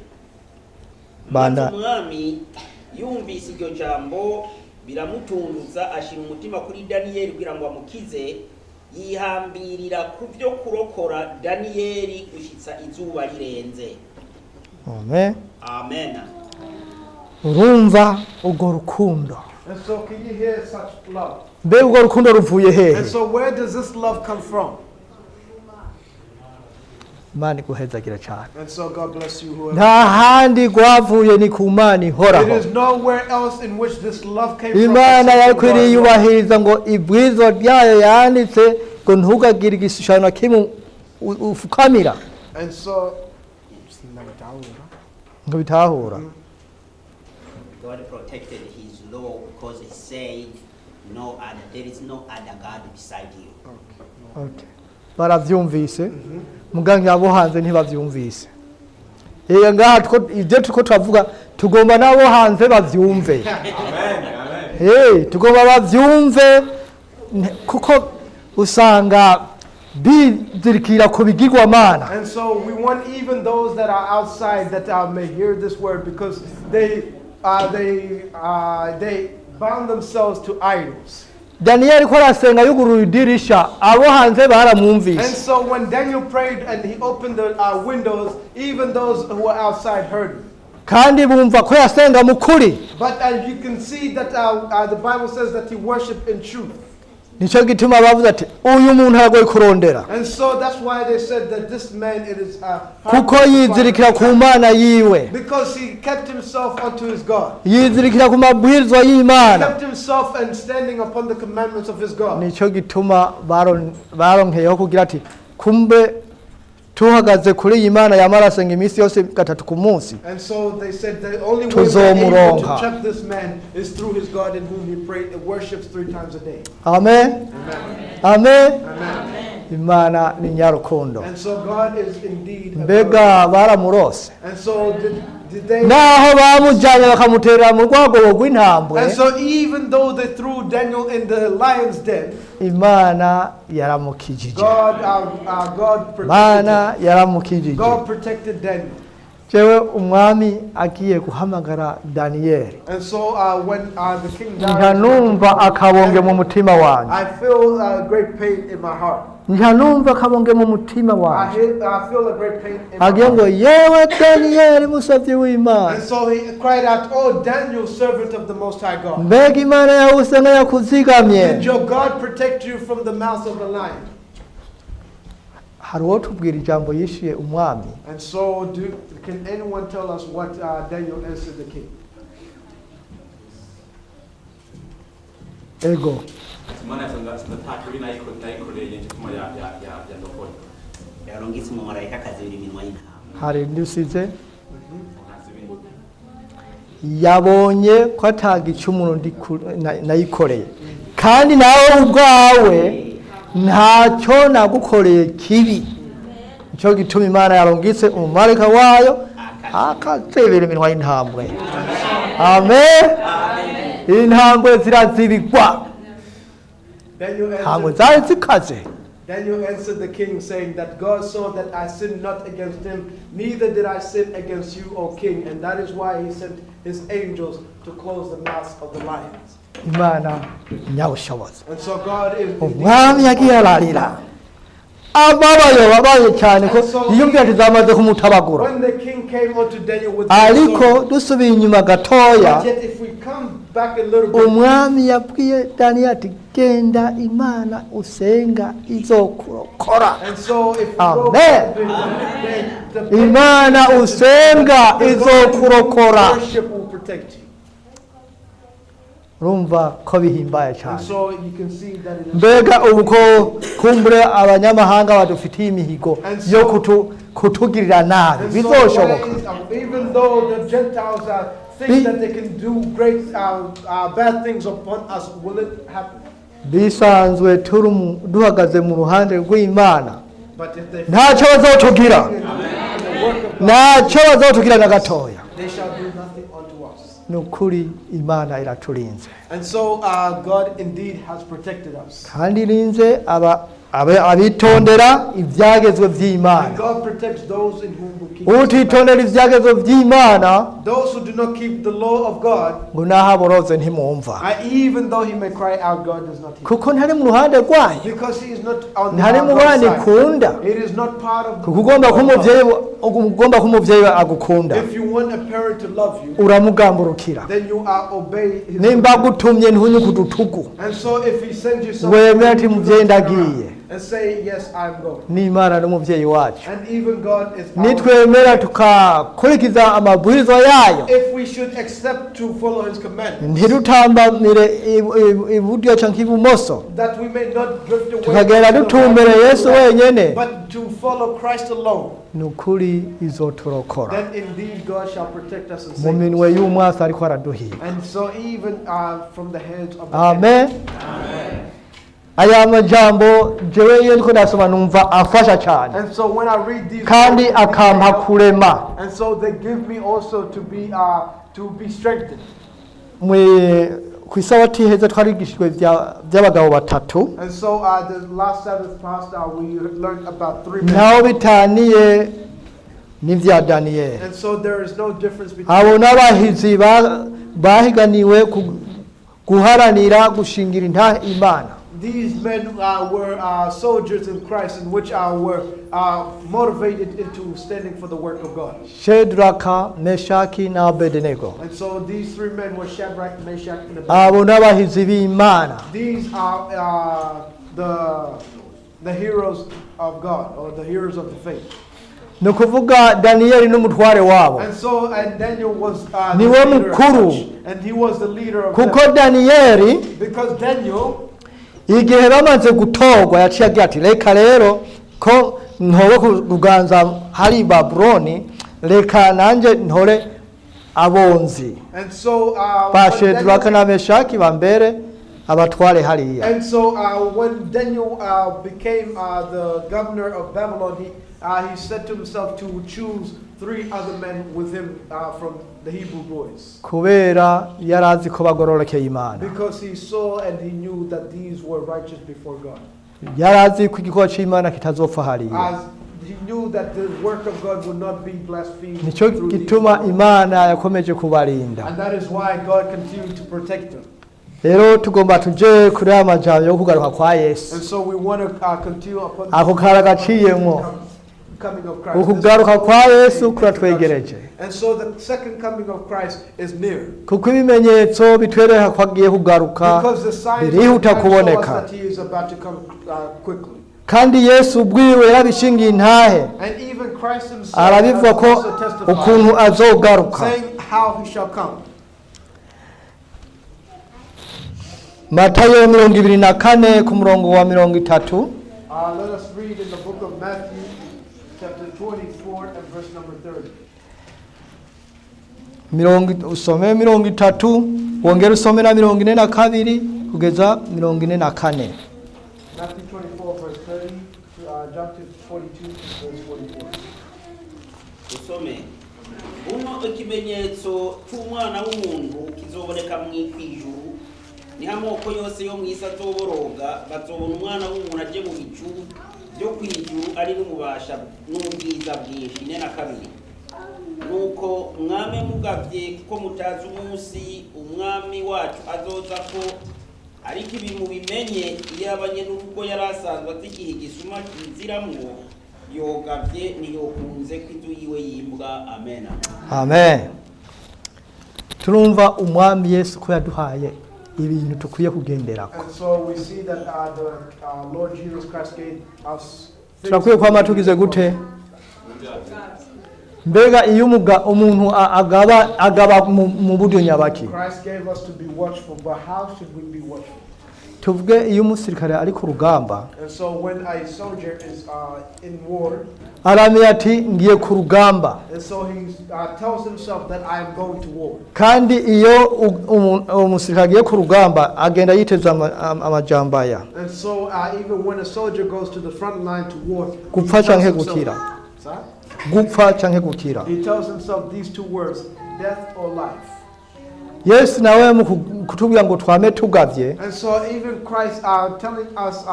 [SPEAKER 3] Maze umwami yumvise iryo jambo biramutunguza ashyira umutima kuri Daniyeli kugira ngo amukize, yihambirira ku byo kurokora Daniyeli gushyitsa izuba rirenze.
[SPEAKER 4] Amen.
[SPEAKER 3] Amen.
[SPEAKER 4] urumva urwo rukundo
[SPEAKER 2] And so can you hear such love?
[SPEAKER 4] mbega urwo rukundo ruvuye hehe?
[SPEAKER 2] And so where does this love come from?
[SPEAKER 4] Imana iguhezagira cyane.
[SPEAKER 2] And so God bless you whoever.
[SPEAKER 4] Nta handi rwavuye ni ku Mana
[SPEAKER 2] It
[SPEAKER 4] ihoraho.
[SPEAKER 2] is nowhere else in which this love came from.
[SPEAKER 4] Imana
[SPEAKER 2] except from
[SPEAKER 4] yakwiriye
[SPEAKER 2] God.
[SPEAKER 4] yubahiriza ngo ibwirizwa ryayo yanditse ngo ntugagire igishushanyo na kimwe ufukamira
[SPEAKER 2] And so
[SPEAKER 4] ngo bitahura.
[SPEAKER 3] God protected his law because he said, there is no other God beside you.
[SPEAKER 4] Okay. baravyumvise mugange abo hanze ntibavyumvise. Ngaha ibyo turiko turavuga tugomba nabo hanze bavyumve. Tugomba bavyumve kuko usanga bizirikira ku bigirwamana.
[SPEAKER 2] And so we want even those that are outside that may hear this word, because they bound themselves to idols.
[SPEAKER 4] Daniel ko arasenga yugurura idirisha abo hanze
[SPEAKER 2] And
[SPEAKER 4] baramwumvise.
[SPEAKER 2] so when Daniel prayed and he opened the windows, even those who were outside heard him.
[SPEAKER 4] Kandi bumva ko yasenga mu kuri.
[SPEAKER 2] But as you can see that the Bible says that he worshiped in truth.
[SPEAKER 4] Nico gituma bavuze ati uyu muntu aragoye kurondera.
[SPEAKER 2] And so that's why they said that this man, it is hard
[SPEAKER 4] Kuko
[SPEAKER 2] to
[SPEAKER 4] yizirikira ku
[SPEAKER 2] find,
[SPEAKER 4] mana yiwe.
[SPEAKER 2] because he kept himself unto his God.
[SPEAKER 4] Yizirikira ku mabwirizwa
[SPEAKER 2] He
[SPEAKER 4] y'Imana.
[SPEAKER 2] kept himself and standing upon the commandments of his God.
[SPEAKER 4] Nico gituma baronkeyeho kugira ati kumbe tuhagaze kuri iyi Mana yamarasenga iminsi yose gatatu ku munsi.
[SPEAKER 2] And so they said the only way we're able to check this man is through his God, in whom he prayed and worships 3 times a day.
[SPEAKER 4] Amen.
[SPEAKER 2] Amen.
[SPEAKER 4] Amen.
[SPEAKER 2] Amen.
[SPEAKER 4] Imana ni nyarukundo.
[SPEAKER 2] And so God is indeed.
[SPEAKER 4] Mbega baramurose.
[SPEAKER 2] And so did they?
[SPEAKER 4] Naho bamujyanye bakamuterera mu rwago rw'intambwe.
[SPEAKER 2] And so even though they threw Daniel in the lion's den,
[SPEAKER 4] Imana yaramukijije.
[SPEAKER 2] God protected
[SPEAKER 4] Mana
[SPEAKER 2] him.
[SPEAKER 4] yaramukijije.
[SPEAKER 2] God protected Daniel.
[SPEAKER 4] Jewe umwami agiye guhamagara Daniyeli.
[SPEAKER 2] And so when the king died,
[SPEAKER 4] Nkanumva akabonge mu mutima wanjye.
[SPEAKER 2] I feel great pain in my heart.
[SPEAKER 4] Nkanumva akabonge mu mutima wanjye.
[SPEAKER 2] I feel a great pain in my
[SPEAKER 4] Agiye ngo
[SPEAKER 2] heart.
[SPEAKER 4] yewe Daniyeli musavyi w'Imana.
[SPEAKER 2] And so he cried out, "Oh, Daniel, servant of the Most High God,
[SPEAKER 4] Mbega Imana yawe usenga yakuzigamye.
[SPEAKER 2] did your God protect you from the mouth of the lion?"
[SPEAKER 4] Hari uwo tubwira ijambo yishuye umwami.
[SPEAKER 2] And so can anyone tell us what Daniel answered the king?
[SPEAKER 4] Ego.
[SPEAKER 3] yarongitse umumarayika akazibira iminwa y'intama.
[SPEAKER 4] Hari ndusize. Yabonye ko atagicumuro nayikoreye. Kandi nawe ubwawe ntacyo nagukoreye kibi. Nicyo gituma Imana yarongitse umumarayika wayo akazibira iminwa y'intambwe. Amen. Intambwe zirazibigwa.
[SPEAKER 2] Daniel answered the king, saying that God saw that I sinned not against him, neither did I sin against you, O king, and that is why he sent his angels to close the mouths of the lions.
[SPEAKER 4] Imana nyawushoboza.
[SPEAKER 2] And so God is
[SPEAKER 4] Umwami yagiye ararira. Ababayo babaye cyane ko yiyumvira ati zamaze kumutabagura.
[SPEAKER 2] when the king came unto Daniel with
[SPEAKER 4] Ariko dusubiye inyuma gatoya,
[SPEAKER 2] but yet if we come back a little bit,
[SPEAKER 4] umwami yabwiye Daniel ati genda Imana usenga izokurokora.
[SPEAKER 2] and so if we go
[SPEAKER 4] Amen.
[SPEAKER 2] back, the
[SPEAKER 4] Imana usenga izokurokora.
[SPEAKER 2] worship will protect you.
[SPEAKER 4] Urumva ko bihimbaye
[SPEAKER 2] And
[SPEAKER 4] cyane.
[SPEAKER 2] so you can see that it is.
[SPEAKER 4] Mbega uko kumbure abanyamahanga badufitiye imihigo yo kutugirira nabi
[SPEAKER 2] And so
[SPEAKER 4] bizoshoboka.
[SPEAKER 2] even though the Gentiles think that they can do great bad things upon us, will it happen?
[SPEAKER 4] Bisanzwe duhagaze mu ruhande rw'Imana
[SPEAKER 2] But if they
[SPEAKER 4] ntacyo bazotugira,
[SPEAKER 2] in the work of God,
[SPEAKER 4] ntacyo bazotugira na gatoya.
[SPEAKER 2] they shall do nothing unto us.
[SPEAKER 4] Ni ukuri Imana iraturinze
[SPEAKER 2] And so God indeed has protected us.
[SPEAKER 4] kandi irinze abitondera ibyagezwe
[SPEAKER 2] And
[SPEAKER 4] by'Imana.
[SPEAKER 2] God protects those in whom we keep.
[SPEAKER 4] Utitondera ibyagezwe by'Imana
[SPEAKER 2] Those who do not keep the law of God,
[SPEAKER 4] ngo nahaboroze ntimwumva,
[SPEAKER 2] even though he may cry out, God does not hear.
[SPEAKER 4] kuko ntari mu ruhande rwayo,
[SPEAKER 2] Because he is not on the
[SPEAKER 4] ntari mu
[SPEAKER 2] God's
[SPEAKER 4] bana
[SPEAKER 2] side.
[SPEAKER 4] ikunda.
[SPEAKER 2] It is not part of the
[SPEAKER 4] Kuko ugomba ko umubyeyi agukunda,
[SPEAKER 2] If you want a parent to love you,
[SPEAKER 4] uramugamburukira.
[SPEAKER 2] then you are obey his
[SPEAKER 4] Nimba agutumye ntunyuke udutugu,
[SPEAKER 2] And so if he sends you
[SPEAKER 4] wemera ati
[SPEAKER 2] something,
[SPEAKER 4] mubyeyi ndagiye.
[SPEAKER 2] and say, yes, I'm going.
[SPEAKER 4] N'Imana n'umubyeyi wacu.
[SPEAKER 2] And even God is our.
[SPEAKER 4] Nitwemera tukakurikiza amabwiriza yayo,
[SPEAKER 2] If we should accept to follow his commandments,
[SPEAKER 4] ntidutambamire iburyo cyangwa ibumoso,
[SPEAKER 2] that we may not drift away
[SPEAKER 4] tukagenda
[SPEAKER 2] from the
[SPEAKER 4] dutumbere
[SPEAKER 2] right
[SPEAKER 4] Yesu
[SPEAKER 2] path,
[SPEAKER 4] wenyene,
[SPEAKER 2] but to follow Christ alone,
[SPEAKER 4] ni ukuri izoturokora
[SPEAKER 2] then indeed God shall protect us and
[SPEAKER 4] mu
[SPEAKER 2] save us.
[SPEAKER 4] minwe y'umwasi ariko araduhiga.
[SPEAKER 2] And so even from the hands of the
[SPEAKER 4] Amen.
[SPEAKER 2] enemy.
[SPEAKER 4] aya majambo jewe iyo ndiko ndasoma numva afasha cyane
[SPEAKER 2] And so when I read these
[SPEAKER 4] kandi
[SPEAKER 2] words,
[SPEAKER 4] akampa kurema.
[SPEAKER 2] and so they give me also to be strengthened.
[SPEAKER 4] Ku isabati heza twarigishijwe by'abagabo batatu,
[SPEAKER 2] And so the last Sabbath past, we learned about 3 men.
[SPEAKER 4] naho bitaniye n'ibya Daniyeli.
[SPEAKER 2] And so there is no difference between
[SPEAKER 4] Abo n'abahizi bahiganiwe guharanira gushingira intahe Imana.
[SPEAKER 2] these men were soldiers in Christ, in which were motivated into standing for the work of God.
[SPEAKER 4] Shedraka, Meshaki na Abednego.
[SPEAKER 2] And so these 3 men were Shadrach, Meshach, and Abednego.
[SPEAKER 4] Abo n'abahizi b'Imana.
[SPEAKER 2] These are the heroes of God, or the heroes of the faith.
[SPEAKER 4] Nukuvuga Daniyeli n'umutware wabo.
[SPEAKER 2] And Daniel was the
[SPEAKER 4] Niwe
[SPEAKER 2] leader of
[SPEAKER 4] mukuru.
[SPEAKER 2] such, and he was the leader of them.
[SPEAKER 4] Kuko Daniyeli
[SPEAKER 2] Because Daniel,
[SPEAKER 4] igihe bamaze gutorwa yaciye agira ati reka rero ko ntowe kuganza hari Babuloni, reka nanjye ntore abonzi
[SPEAKER 2] and so
[SPEAKER 4] ba
[SPEAKER 2] when
[SPEAKER 4] Shedraka
[SPEAKER 2] Daniel-
[SPEAKER 4] na Meshaki bambere abatware hariya.
[SPEAKER 2] and so when Daniel became the governor of Babylon, he said to himself to choose 3 other men with him from the Hebrew boys,
[SPEAKER 4] Kubera yarazi ko bagororokeye Imana,
[SPEAKER 2] because he saw and he knew that these were righteous before God.
[SPEAKER 4] yarazi ko igikorwa cy'Imana kitazopfa hariya.
[SPEAKER 2] As he knew that the work of God would not be blasphemed
[SPEAKER 4] Nicyo
[SPEAKER 2] through these
[SPEAKER 4] gituma
[SPEAKER 2] people.
[SPEAKER 4] Imana yakomeje kubarinda.
[SPEAKER 2] And that is why God continued to protect them.
[SPEAKER 4] Rero tugomba tuje kuri aya majambo yo kugaruka kwa Yesu.
[SPEAKER 2] And so we want to continue upon
[SPEAKER 4] Ako karagaciyemo.
[SPEAKER 2] coming of Christ.
[SPEAKER 4] Ukugaruka kwa Yesu kuratwegereje.
[SPEAKER 2] And so the second coming of Christ is near.
[SPEAKER 4] Kuko ibimenyetso bitwereka ko agiye kugaruka
[SPEAKER 2] Because the signs of
[SPEAKER 4] birihuta
[SPEAKER 2] the times show us
[SPEAKER 4] kuboneka.
[SPEAKER 2] that he is about to come quickly.
[SPEAKER 4] Kandi Yesu ubwiwe yarabishingiye intahe,
[SPEAKER 2] And even Christ himself
[SPEAKER 4] arabivuga
[SPEAKER 2] has
[SPEAKER 4] ko
[SPEAKER 2] also testified,
[SPEAKER 4] ukuntu azogaruka.
[SPEAKER 2] saying how he shall come.
[SPEAKER 4] Matayo 24 ku murongo wa 30.
[SPEAKER 2] Let us read in the book of Matthew, chapter 24 and verse number 30.
[SPEAKER 4] Usome 30 wongera usome na 42 kugeza 44.
[SPEAKER 2] Matthew 24 verse 30, jump to 42 verse 44.
[SPEAKER 3] usome buno ikimenyetso cy'umwana w'umuntu kizoboneka mu ijuru, niho amoko yose yo mu isi azoboroga, bazobona umwana w'umuntu aje mu bicu byo ku ijuru ari n'umubasha n'ubwiza bwinshi. 42 nuko mwame mugabye kuko mutazi umunsi umwami wacu azoza ko, ariko ibi mubimenye iyo abanye n'urugo yari asanzwe azi igihe gisuma kinziramwo, yogabye niyokunze ko inzu yiwe yimbwa. Amen.
[SPEAKER 4] Amen. Turumva umwami Yesu ko yaduhaye ibintu tukwiye kugenderako.
[SPEAKER 2] And so we see that the Lord Jesus Christ gave us
[SPEAKER 4] Turakwiye kwama tugize gute? Mbega iyo umuntu agaba mu buryo nyabaki.
[SPEAKER 2] Christ gave us to be watchful, but how should we be watchful?
[SPEAKER 4] Tuvuge iyo umusirikare ari ku rugamba,
[SPEAKER 2] And so when a soldier is in war,
[SPEAKER 4] aramenya ati ngiye ku rugamba,
[SPEAKER 2] and so he tells himself that I am going to war.
[SPEAKER 4] kandi iyo umusirikare agiye ku rugamba agenda yiteza amajambo aya,
[SPEAKER 2] And so even when a soldier goes to the front line to war,
[SPEAKER 4] gupfa canke gukira, gupfa canke gukira.
[SPEAKER 2] he tells himself these 2 words, death or life.
[SPEAKER 4] Yesu nawe mu kutubwira ngo twame tugavye,
[SPEAKER 2] And so even Christ telling us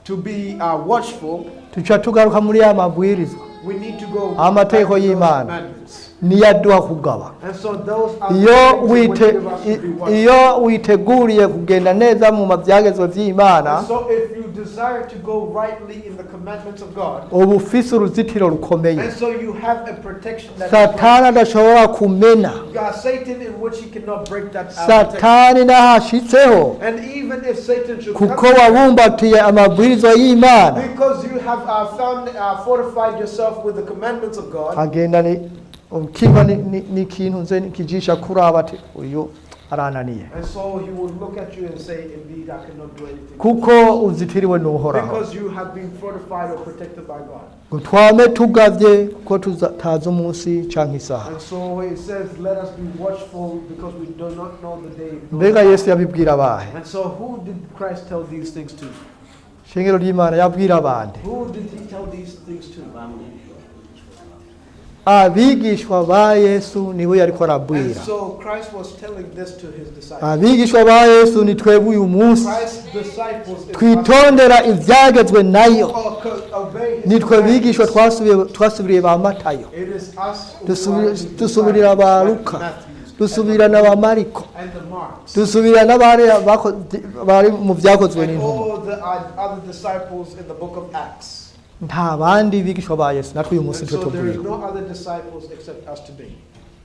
[SPEAKER 2] to be watchful,
[SPEAKER 4] tuca tugaruka muri ya mabwiriza
[SPEAKER 2] we need to go
[SPEAKER 4] amategeko
[SPEAKER 2] back to those
[SPEAKER 4] y'Imana
[SPEAKER 2] commandments.
[SPEAKER 4] niyaduha kugaba.
[SPEAKER 2] And so those are the
[SPEAKER 4] Iyo
[SPEAKER 2] things that would give us to be watchful.
[SPEAKER 4] witeguriye kugenda neza mu mabyagezo vy'Imana,
[SPEAKER 2] And so if you desire to go rightly in the commandments of God,
[SPEAKER 4] ubu ufise uruzitiro rukomeye.
[SPEAKER 2] and so you have a protection that
[SPEAKER 4] Satani adashobora kumena.
[SPEAKER 2] Satan, in which he cannot break that protection.
[SPEAKER 4] Satani nahashitseho,
[SPEAKER 2] And even if Satan should
[SPEAKER 4] kuko
[SPEAKER 2] come,
[SPEAKER 4] wabumbatiye amabwiriza y'Imana,
[SPEAKER 2] because you have fortified yourself with the commandments of God,
[SPEAKER 4] agenda kiba ni kintu nze nikijisha kuraba ati uyu arananiye,
[SPEAKER 2] and so he will look at you and say, indeed, I cannot do anything.
[SPEAKER 4] kuko uzitiriwe n'uhoraho.
[SPEAKER 2] Because you have been fortified or protected by God.
[SPEAKER 4] Ngo twame tugavye kuko tutazi umunsi canke isaha.
[SPEAKER 2] And so it says, let us be watchful because we do not know the day.
[SPEAKER 4] Mbega Yesu yabibwira abahe?
[SPEAKER 2] And so who did Christ tell these things to?
[SPEAKER 4] shengero ry'Imana yabwira abandi
[SPEAKER 2] Who did he tell these things to?
[SPEAKER 4] abigishwa ba Yesu nibo yariko
[SPEAKER 2] And
[SPEAKER 4] arabwira
[SPEAKER 2] so Christ was telling this to his disciples.
[SPEAKER 4] abigishwa ba Yesu ni twebwe uyu munsi
[SPEAKER 2] Christ's disciples is
[SPEAKER 4] twitondera ibyagezwe nayo
[SPEAKER 2] obey his
[SPEAKER 4] nitwe bigishwa
[SPEAKER 2] commands.
[SPEAKER 4] twasubiriye ba Matayo
[SPEAKER 2] It is us who are the
[SPEAKER 4] dusubirira ba
[SPEAKER 2] disciples
[SPEAKER 4] Luka
[SPEAKER 2] like Matthew
[SPEAKER 4] dusubira na ba Mariko
[SPEAKER 2] and the Marks
[SPEAKER 4] dusubira n'abari bari mu byakozwe
[SPEAKER 2] and
[SPEAKER 4] n'intumwa
[SPEAKER 2] all the other disciples in the book of Acts.
[SPEAKER 4] nta bandi bigishwa ba Yesu natwe uyu munsi
[SPEAKER 2] And
[SPEAKER 4] twe
[SPEAKER 2] so there is
[SPEAKER 4] tubwira
[SPEAKER 2] no other disciples except us today.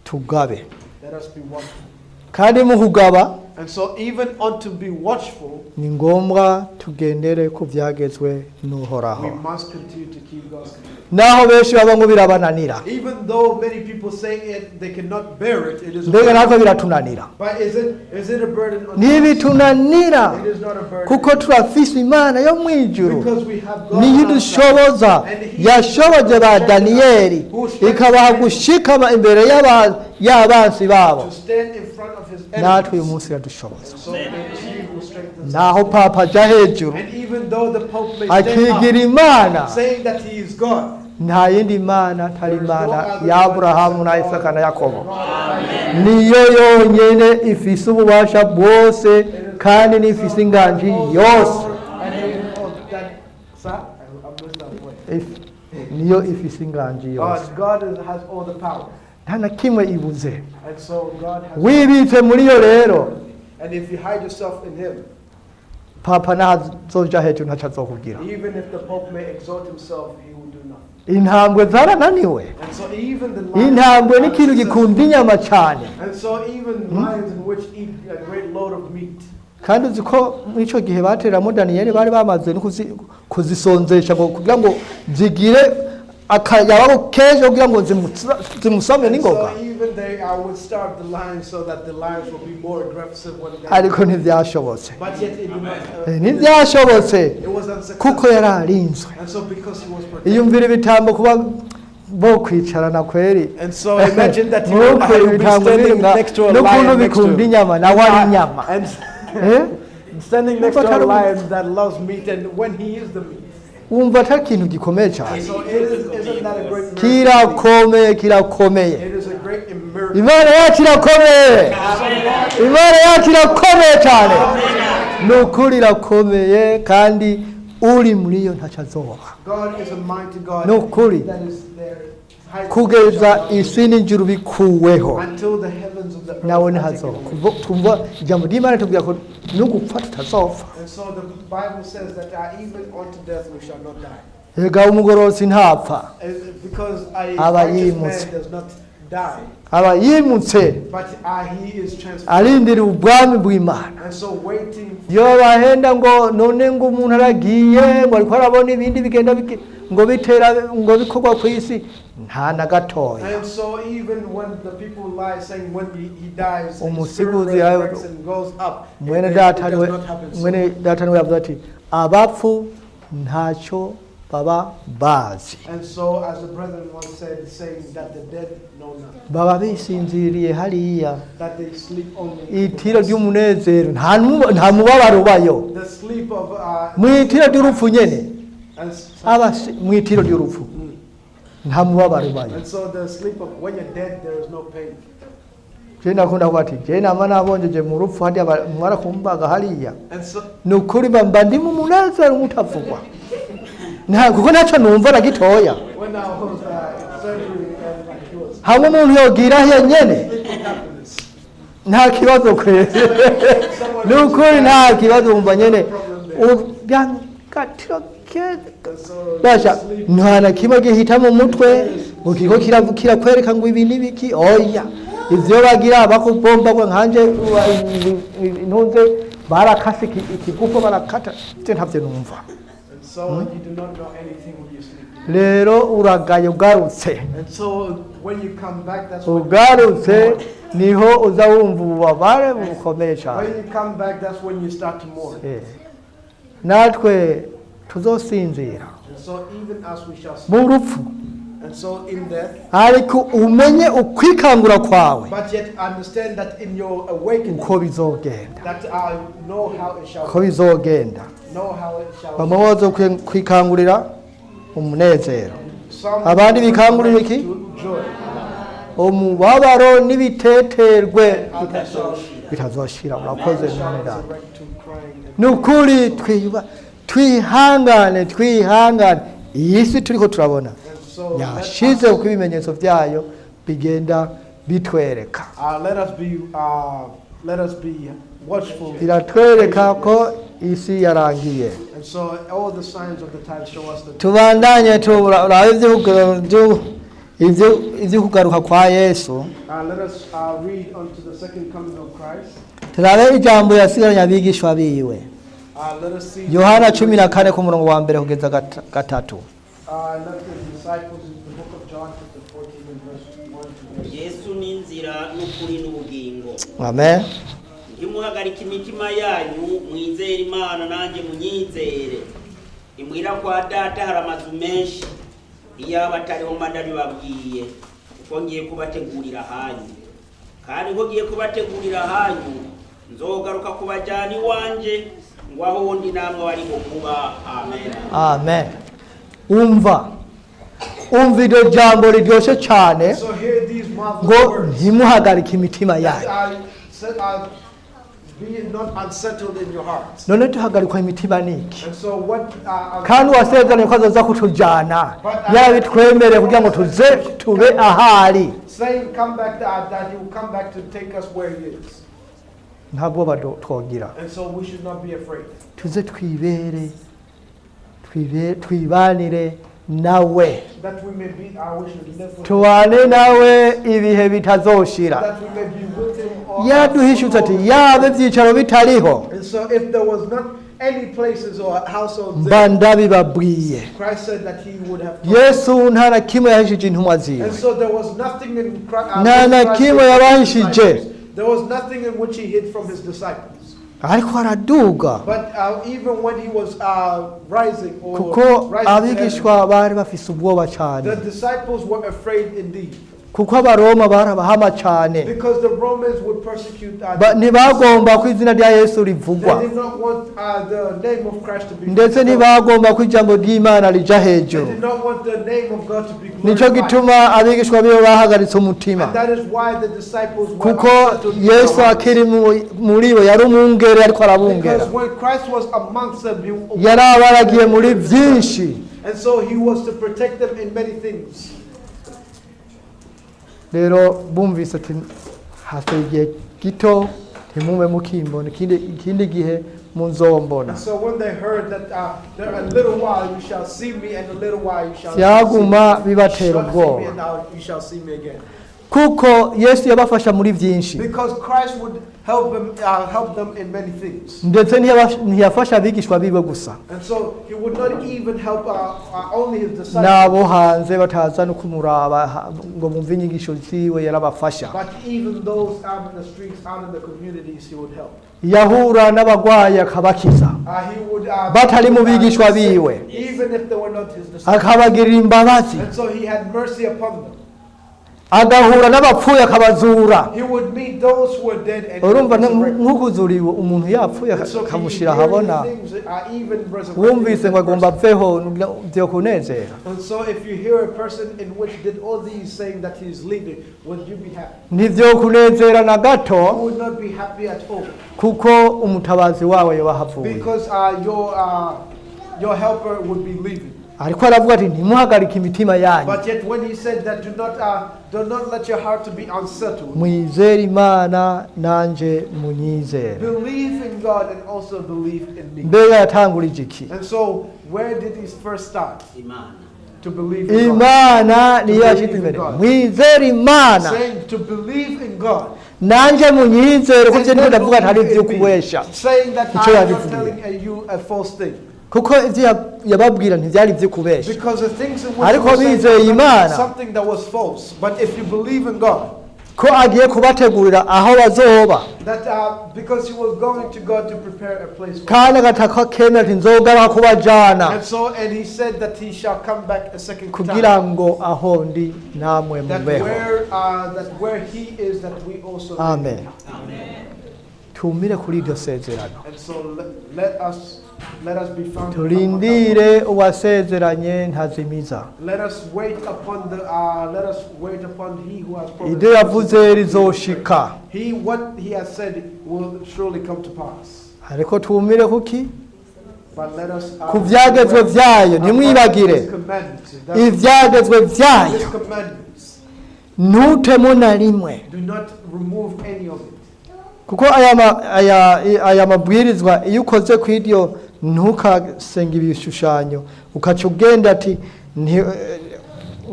[SPEAKER 4] tugabe
[SPEAKER 2] Let us be watchful.
[SPEAKER 4] kandi mu kugaba
[SPEAKER 2] And so even on to be watchful,
[SPEAKER 4] ni ngombwa tugendere ku byagezwe n'uhoraho
[SPEAKER 2] we must continue to keep God's commandments.
[SPEAKER 4] naho benshi baba ngo birabananira
[SPEAKER 2] Even though many people say it, they cannot bear it. It is a
[SPEAKER 4] mbega
[SPEAKER 2] burden.
[SPEAKER 4] natwe biratunanira
[SPEAKER 2] But is it a burden on us?
[SPEAKER 4] ntibitunanira
[SPEAKER 2] It is not a burden.
[SPEAKER 4] kuko turafise imana yo mu ijuru
[SPEAKER 2] Because we have God
[SPEAKER 4] niyo
[SPEAKER 2] on our side.
[SPEAKER 4] idushoboza yashoboje ba daniyeli ikabaha gushikama imbere y'abansi babo
[SPEAKER 2] To stand in front of his
[SPEAKER 4] natwe uyu
[SPEAKER 2] enemies.
[SPEAKER 4] munsi iradushoboza
[SPEAKER 2] So it is he who strengthens us.
[SPEAKER 4] naho papa ajya hejuru
[SPEAKER 2] And even though the Pope may stand
[SPEAKER 4] akigira
[SPEAKER 2] up,
[SPEAKER 4] imana
[SPEAKER 2] saying that he is God,
[SPEAKER 4] nta yindi mana atari imana ya aburahamu na isaka na yakobo niyo yonyine ifise ububasha bwose kandi n'ifise inganji yose niyo ifise inganji yose
[SPEAKER 2] God has all the power.
[SPEAKER 4] nta na kimwe ibuze
[SPEAKER 2] And so God has.
[SPEAKER 4] wibitse muri yo rero
[SPEAKER 2] And if you hide yourself in him,
[SPEAKER 4] papa nahazoja hejuru ntacyo azokugira
[SPEAKER 2] even if the Pope may exalt himself, he will do nothing.
[SPEAKER 4] intambwe zarananiwe
[SPEAKER 2] And so even the lions,
[SPEAKER 4] intambwe ni ikintu gikunda inyama cyane
[SPEAKER 2] and so even lions in which eat a great load of meat.
[SPEAKER 4] kandi uzi ko muri icyo gihe batereramo daniyeli bari bamaze no kuzisonzesha ngo kugira ngo zigire akayabo kenshi kugira ngo zimusome
[SPEAKER 2] And
[SPEAKER 4] n'ingoga
[SPEAKER 2] so even they would starve the lions so that the lions will be more aggressive when they.
[SPEAKER 4] ariko ntibyashobotse
[SPEAKER 2] But yet it did not.
[SPEAKER 4] ntibyashobotse
[SPEAKER 2] It was
[SPEAKER 4] kuko
[SPEAKER 2] unsuccessful.
[SPEAKER 4] yari arinzwe
[SPEAKER 2] And so because he was protected.
[SPEAKER 4] iyumvira ibitambo kuba bo kwicarana kweri
[SPEAKER 2] And so imagine that you
[SPEAKER 4] Nk'uko
[SPEAKER 2] will be
[SPEAKER 4] ibitambo
[SPEAKER 2] standing
[SPEAKER 4] biringa
[SPEAKER 2] next to a
[SPEAKER 4] n'ukuntu
[SPEAKER 2] lion next to
[SPEAKER 4] bikunda
[SPEAKER 2] him.
[SPEAKER 4] inyama nawe ari inyama
[SPEAKER 2] And
[SPEAKER 4] Eh?
[SPEAKER 2] standing next to
[SPEAKER 4] But
[SPEAKER 2] a
[SPEAKER 4] I don't-
[SPEAKER 2] lion that loves meat, and when he is the meat.
[SPEAKER 4] wumva atari ikintu gikomeye cyane
[SPEAKER 2] So isn't that a great miracle?
[SPEAKER 4] kirakomeye kirakomeye
[SPEAKER 2] It is a great miracle.
[SPEAKER 4] imana yacu irakomeye imana yacu irakomeye cyane ni ukuri irakomeye kandi uri muri yo ntacyo azoba
[SPEAKER 2] God is a mighty God.
[SPEAKER 4] Ni ukuri.
[SPEAKER 2] That is there.
[SPEAKER 4] kugeza isi n'ijuru bikuweho
[SPEAKER 2] Until the heavens of the earth
[SPEAKER 4] nawe
[SPEAKER 2] are
[SPEAKER 4] ntihazoba
[SPEAKER 2] taken away.
[SPEAKER 4] twumva ijambo ry'imana tubwira ko no gupfa tutazopfa
[SPEAKER 2] And so the Bible says that even unto death we shall not die.
[SPEAKER 4] rega umugororotsi ntapfa
[SPEAKER 2] Because a
[SPEAKER 4] Aba
[SPEAKER 2] righteous
[SPEAKER 4] yimutse.
[SPEAKER 2] man does not die,
[SPEAKER 4] aba yimutse
[SPEAKER 2] but he is transformed.
[SPEAKER 4] arindira ubwami bw'imana
[SPEAKER 2] And so waiting.
[SPEAKER 4] iyo bahenda ngo none ngo umuntu aragiye ngo ariko arabona ibindi bigenda ngo bitera ngo bikorwa ku isi nta na gatoya
[SPEAKER 2] And so even when the people lie saying when he dies, his
[SPEAKER 4] Umusiguzi
[SPEAKER 2] spirit
[SPEAKER 4] yawe-
[SPEAKER 2] resurrects and goes up,
[SPEAKER 4] mwene
[SPEAKER 2] it
[SPEAKER 4] data
[SPEAKER 2] does
[SPEAKER 4] niwe
[SPEAKER 2] not happen so.
[SPEAKER 4] mwene data niwe yavuze ati abapfu ntacyo baba bazi
[SPEAKER 2] And so as the brethren once said, saying that the dead know nothing,
[SPEAKER 4] baba bisinziriye hariya
[SPEAKER 2] that they sleep only.
[SPEAKER 4] itiro ry'umunezero nta mubabaro ubayo
[SPEAKER 2] The sleep of
[SPEAKER 4] mu itiro ry'urupfu nyene
[SPEAKER 2] and,
[SPEAKER 4] mu itiro ry'urupfu nta mubabaro ubayo
[SPEAKER 2] and so the sleep of when you're dead there is no pain.
[SPEAKER 4] je nakunda kuba ati je nama nabonjeje mu rupfu hariya mwarakumbaga hariya
[SPEAKER 2] And so
[SPEAKER 4] ni ukuri mba ndi mu munezero mutavugwa kuko ntacyo numva na gitoya
[SPEAKER 2] when I was in surgery and like he was
[SPEAKER 4] hamwe umuntu yogira he nyene
[SPEAKER 2] happiness.
[SPEAKER 4] nta kibazo kwezi ni ukuri nta kibazo wumva nyene gatiro
[SPEAKER 2] And so
[SPEAKER 4] basha
[SPEAKER 2] sleep
[SPEAKER 4] nta na kimwe gihita mu mutwe ngo kiko kirakwereka ngo ibi n'ibiki oya ivyo bagira bakubomba ngo nkanje intunze barakase ikigufa barakata ivyo ntavyo numva
[SPEAKER 2] and so you do not know anything when you sleep.
[SPEAKER 4] rero uragaye ugarutse
[SPEAKER 2] And so when you come back, that's when
[SPEAKER 4] ugarutse niho uza wumva ububabare bukomeye cyane
[SPEAKER 2] when you come back, that's when you start to mourn.
[SPEAKER 4] natwe tuzosinzira
[SPEAKER 2] And so even as we shall
[SPEAKER 4] mu
[SPEAKER 2] sleep
[SPEAKER 4] rupfu
[SPEAKER 2] And so in that,
[SPEAKER 4] ariko umenye ukwikangura kwawe
[SPEAKER 2] but yet understand that in your awakening,
[SPEAKER 4] uko bizogenda
[SPEAKER 2] that I know how it shall
[SPEAKER 4] uko bizogenda
[SPEAKER 2] know how it shall
[SPEAKER 4] bamwe bazokwikangurira umunezero
[SPEAKER 2] Some
[SPEAKER 4] abandi bikangurira iki
[SPEAKER 2] to joy.
[SPEAKER 4] umubabaro n'ibiteterwe
[SPEAKER 3] bitazoshira
[SPEAKER 4] bitazoshira murakoze
[SPEAKER 2] Shall
[SPEAKER 4] mwene data
[SPEAKER 2] resurrect to crying and
[SPEAKER 4] ni ukuri twihangane iyi si turiko turabona
[SPEAKER 2] so
[SPEAKER 4] yashize uko ibimenyetso byayo bigenda bitwereka
[SPEAKER 2] let us be watchful.
[SPEAKER 4] biratwereka ko isi yarangiye
[SPEAKER 2] And so all the signs of the time show us that
[SPEAKER 4] tubandanye turabe ivyo kugaruka kwa Yesu
[SPEAKER 2] let us read unto the second coming of Christ.
[SPEAKER 4] turabe ijambo yasigaranye abigishwa biwe
[SPEAKER 2] Let us see
[SPEAKER 4] Yohana 14 ku murongo wa mbere kugeza gatatu
[SPEAKER 2] not the disciples in the book of John chapter 14 and verse 1 to verse
[SPEAKER 3] Yesu ni inzira n'ukuri n'ubugingo
[SPEAKER 4] amen
[SPEAKER 3] ntimuhagarike imitima yanyu mwizere Imana nanjye munyizere imwira kwa data hari amazu menshi iyo abatariho mba ndabibabwiye kuko ngiye kubategurira hanyu kandi ko ngiye kubategurira hanyu nzogaruka kubajyana iwanje ngo aho ndi namwe bariho kuba amen
[SPEAKER 4] amen umva iryo jambo riryoshe cyane
[SPEAKER 2] So hear these marvelous
[SPEAKER 4] ngo
[SPEAKER 2] words.
[SPEAKER 4] ntimuhagarike imitima yanyu
[SPEAKER 2] Be not unsettled in your hearts.
[SPEAKER 4] none tuhagarikwa imitima niki
[SPEAKER 2] And so what
[SPEAKER 4] kandi wasezeranye ko azoza kutujyana yabitwemereye kugira ngo tuze tube ahari
[SPEAKER 2] saying come back that he will come back to take us where he is.
[SPEAKER 4] ntabwo twogira
[SPEAKER 2] And so we should not be afraid.
[SPEAKER 4] tuze twibanire nawe
[SPEAKER 2] That we may be we should live with him.
[SPEAKER 4] tubane nawe ibihe bitazoshira
[SPEAKER 2] That we may be with him all
[SPEAKER 4] yaduhishutse ati yaba ibyicaro bitariho
[SPEAKER 2] And so if there was not any places or households
[SPEAKER 4] mba
[SPEAKER 2] there,
[SPEAKER 4] ndabibabwiye
[SPEAKER 2] Christ said that he would have told.
[SPEAKER 4] yesu nta na kimwe yahishije intumwa ziwe
[SPEAKER 2] And so there was nothing in Christ.
[SPEAKER 4] nta na kimwe yabahishije
[SPEAKER 2] There was nothing in which he hid from his disciples.
[SPEAKER 4] ariko araduga
[SPEAKER 2] But even when he was rising
[SPEAKER 4] kuko
[SPEAKER 2] or rising to heaven,
[SPEAKER 4] abigishwa bari bafise ubwoba
[SPEAKER 2] the
[SPEAKER 4] cyane
[SPEAKER 2] disciples were afraid indeed.
[SPEAKER 4] kuko abaroma barabahama cyane
[SPEAKER 2] Because the Romans would persecute
[SPEAKER 4] ntibagomba ko izina rya yesu
[SPEAKER 2] they
[SPEAKER 4] rivugwa
[SPEAKER 2] did not want the name of Christ to be
[SPEAKER 4] ndetse ntibagomba ko ijambo ry'imana rija
[SPEAKER 2] They
[SPEAKER 4] hejuru
[SPEAKER 2] did not want the name of God to be
[SPEAKER 4] nicyo
[SPEAKER 2] glorified.
[SPEAKER 4] gituma abigishwa biwe bahagaritse umutima
[SPEAKER 2] And that is why the disciples were
[SPEAKER 4] kuko
[SPEAKER 2] unsettled in their
[SPEAKER 4] yesu
[SPEAKER 2] hearts.
[SPEAKER 4] akiri muri bo yari umwungere ariko arabungera
[SPEAKER 2] Because when Christ was amongst them,
[SPEAKER 4] yari abaragiye muri byinshi
[SPEAKER 2] and so he was to protect them in many things.
[SPEAKER 4] rero bumvise ati hasigaye igihe gito ntimube mukimbona ikindi gihe munzombona
[SPEAKER 2] And so when they heard that there a little while you shall see me, and a little while you shall
[SPEAKER 4] byaguma
[SPEAKER 2] see me,
[SPEAKER 4] bibatera
[SPEAKER 2] shall see me,
[SPEAKER 4] ubwoba
[SPEAKER 2] and now you shall see me again.
[SPEAKER 4] kuko yesu yabafasha muri byinshi
[SPEAKER 2] Because Christ would help them in many things.
[SPEAKER 4] ndetse ntiyafasha abigishwa biwe gusa
[SPEAKER 2] And so he would not even help only his disciples,
[SPEAKER 4] n'abo hanze bataza no kumuraba ngo bumve inyigisho ziwe yarabafasha
[SPEAKER 2] but even those out in the streets, out in the communities, he would help.
[SPEAKER 4] yahura n'abagwayi akabakiza
[SPEAKER 2] He would
[SPEAKER 4] batari mu bigishwa biwe
[SPEAKER 2] even if they were not his disciples.
[SPEAKER 4] akabagirira imbabazi
[SPEAKER 2] And so he had mercy upon them.
[SPEAKER 4] agahura n'abapfuye akabazura
[SPEAKER 2] He would meet those who were dead and
[SPEAKER 4] urumva
[SPEAKER 2] resurrect them.
[SPEAKER 4] nk'ukuzuriwe umuntu yapfuye
[SPEAKER 2] And so
[SPEAKER 4] akamushyira
[SPEAKER 2] he
[SPEAKER 4] ahabona
[SPEAKER 2] things even
[SPEAKER 4] wumvise ngo agomba
[SPEAKER 2] resurrected.
[SPEAKER 4] aveho byo kunezera
[SPEAKER 2] And so if you hear a person in which did all these saying that he is leaving, would you be happy?
[SPEAKER 4] ntibyo kunezera na
[SPEAKER 2] You
[SPEAKER 4] gato
[SPEAKER 2] would not be happy at all.
[SPEAKER 4] kuko umutabazi wawe yabahavuye
[SPEAKER 2] Because your helper would be leaving.
[SPEAKER 4] ariko aravuga ati ntimuhagarike imitima yanyu
[SPEAKER 2] But yet when he said that do not let your heart to be unsettled.
[SPEAKER 4] mwizere imana nanjye munyizere
[SPEAKER 2] Believe in God and also believe in me.
[SPEAKER 4] mbega yatangurije iki
[SPEAKER 2] And so where did he first start?
[SPEAKER 3] imana
[SPEAKER 2] To believe in God.
[SPEAKER 4] imana niyo yashyize imbere mwizere imana
[SPEAKER 2] Saying to believe in God.
[SPEAKER 4] nanjye munyizere kuko
[SPEAKER 2] And
[SPEAKER 4] ibyo
[SPEAKER 2] not
[SPEAKER 4] ndavuga ntari
[SPEAKER 2] believe
[SPEAKER 4] ibyo
[SPEAKER 2] in me.
[SPEAKER 4] kubesha
[SPEAKER 2] Saying that
[SPEAKER 4] Icyo
[SPEAKER 2] I am not
[SPEAKER 4] yabivugiye.
[SPEAKER 2] telling you a false thing.
[SPEAKER 4] kuko ibyo yababwira ntibyari ibyo kubesha
[SPEAKER 2] Because the things in which
[SPEAKER 4] Ariko
[SPEAKER 2] you were saying
[SPEAKER 4] bizeye
[SPEAKER 2] was
[SPEAKER 4] Imana.
[SPEAKER 2] something that was false. But if you believe in God,
[SPEAKER 4] ko agiye kubategurira aho bazoba
[SPEAKER 2] that because he was going to God to prepare a place for them.
[SPEAKER 4] kandi agataka kemera ati nzogaruka kubajana
[SPEAKER 2] And he said that he shall come back a second
[SPEAKER 4] kugira
[SPEAKER 2] time.
[SPEAKER 4] ngo aho ndi namwe
[SPEAKER 2] That
[SPEAKER 4] mubeho.
[SPEAKER 2] where he is, that we also may
[SPEAKER 4] Amen.
[SPEAKER 2] be.
[SPEAKER 4] Tumire kuri iryo sezerano
[SPEAKER 2] And so let us be found.
[SPEAKER 4] turindire uwasezeranye ntazimiza.
[SPEAKER 2] Let us wait upon he who has promised.
[SPEAKER 4] Ibyo yavuze rizoshika.
[SPEAKER 2] What he has said will surely come to pass.
[SPEAKER 4] Ariko tumire kuki
[SPEAKER 2] But let us
[SPEAKER 4] ku byagezwe byayo ntimwibagire ibyagezwe byayo
[SPEAKER 2] His commandments.
[SPEAKER 4] ntutemo na rimwe
[SPEAKER 2] Do not remove any of it.
[SPEAKER 4] kuko aya mabwirizwa iyo ukoze ku iryo ntukasenga ibishushanyo ukaca ugenda ati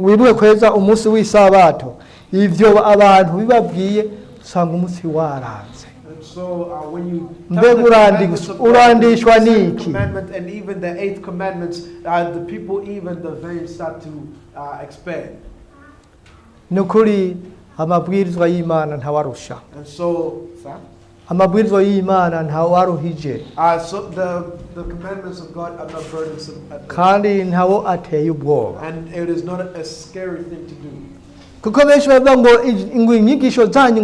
[SPEAKER 4] wibuke kweza umunsi w'isabato ibyo abantu bibabwiye usanga umunsi waranze.
[SPEAKER 2] And so when you
[SPEAKER 4] Mbega urandishwa niki?
[SPEAKER 2] commandment and even the 8th commandments, the people even the veins start to expand.
[SPEAKER 4] Nukuri amabwirizwa y'Imana ntawarusha.
[SPEAKER 2] And so,
[SPEAKER 4] Amabwirizwa y'Imana ntawaruhije.
[SPEAKER 2] So the commandments of God are not burdensome at all.
[SPEAKER 4] Kandi ntawo ateye ubwoba.
[SPEAKER 2] And it is not a scary thing to do.
[SPEAKER 4] Kuko benshi bavuga ngo inyigisho zanyu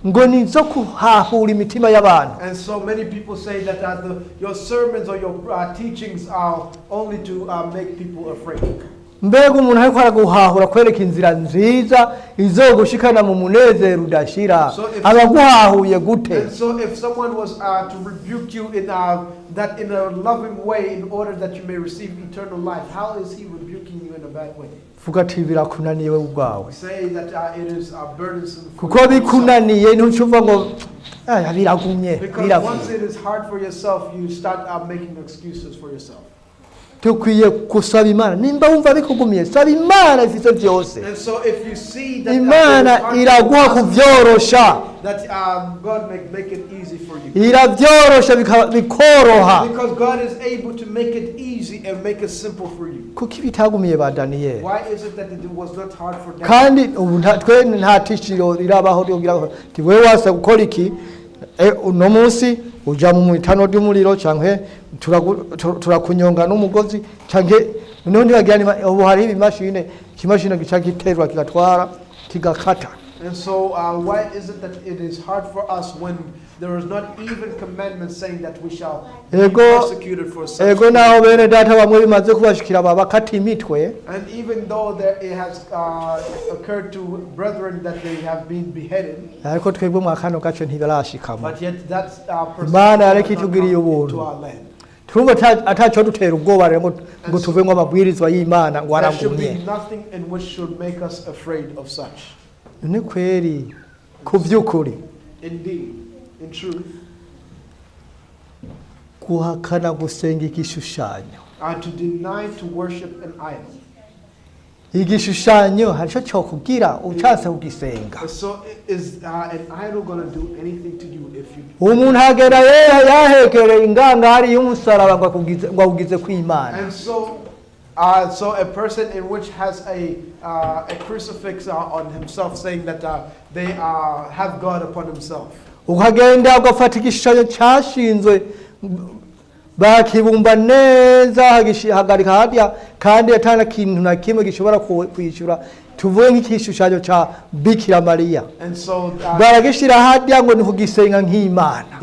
[SPEAKER 4] ngo nizo kuhahura imitima y'abantu.
[SPEAKER 2] And so many people say that your sermons or your teachings are only to make people afraid.
[SPEAKER 4] Mbega umuntu ariko araguhahura kwereka inzira nziza izogushikana mu munezero udashira abaguhahuye gute?
[SPEAKER 2] And so if someone was to rebuke you in a loving way in order that you may receive eternal life, how is he rebuking you in a bad way?
[SPEAKER 4] Vuga ati birakunaniye we ubwawe.
[SPEAKER 2] Say that it is burdensome for
[SPEAKER 4] Kuko bikunaniye ntucuva ngo biragumye
[SPEAKER 2] because once it is hard for yourself, you start making excuses for yourself.
[SPEAKER 4] Tukwiye kusaba Imana nimba wumva bikugumiye saba Imana ifite byose.
[SPEAKER 2] And so if you see that
[SPEAKER 4] Imana iraguha kuvyorosha.
[SPEAKER 2] That God make it easy for you.
[SPEAKER 4] Iravyorosha bikoroha.
[SPEAKER 2] Because God is able to make it easy and make it simple for you.
[SPEAKER 4] Kuki bitagumiye ba Daniel?
[SPEAKER 2] Why is it that it was not hard for them?
[SPEAKER 4] Kandi twe nta tishiro rirabaho ryogira ati wewe wasa gukora iki uno munsi uja mu mitano ry'umuriro canke turakunyonga n'umugozi canke none bagira ubu hari ibimashine kimashine gica giterwa kigatwara kigakata.
[SPEAKER 2] And so why is it that it is hard for us when there is not even commandments saying that we shall be persecuted for such?
[SPEAKER 4] Ego naho bene data bamwe bimaze kubashikira babakata imitwe.
[SPEAKER 2] And even though it has occurred to brethren that they have been beheaded,
[SPEAKER 4] ariko twebwe mwakano gace ntibarashikamo.
[SPEAKER 2] but yet that's
[SPEAKER 4] Imana yareka itugiriye ubuntu.
[SPEAKER 2] to our land.
[SPEAKER 4] Turumva ataco dutera ubwoba rero ngo tuve ngo amabwirizwa y'Imana ngo
[SPEAKER 2] There should be
[SPEAKER 4] aragumye.
[SPEAKER 2] nothing in which should make us afraid of such.
[SPEAKER 4] Ni kweri ku by'ukuri
[SPEAKER 2] Indeed, in truth,
[SPEAKER 4] guhakana gusenga igishushanyo.
[SPEAKER 2] to deny to worship an idol.
[SPEAKER 4] Igishushanyo harico cyo kugira ucanse kugisenga.
[SPEAKER 2] So is an idol going to do anything to you if you?
[SPEAKER 4] Umuntu agera yahegereye ingangari y'umusaraba ngo ugize kw'Imana.
[SPEAKER 2] And so a person in which has a crucifix on himself, saying that they have God upon himself.
[SPEAKER 4] Ukagenda ugafata igishushanyo cyashinzwe bakibumba neza hagarika hadiya kandi atana kintu na kimwe gishobora kwishyura tuvuye nk'igishushanyo cya Bikira Mariya.
[SPEAKER 2] And so
[SPEAKER 4] baragishira hadiya ngo ni kugisenga nk'Imana.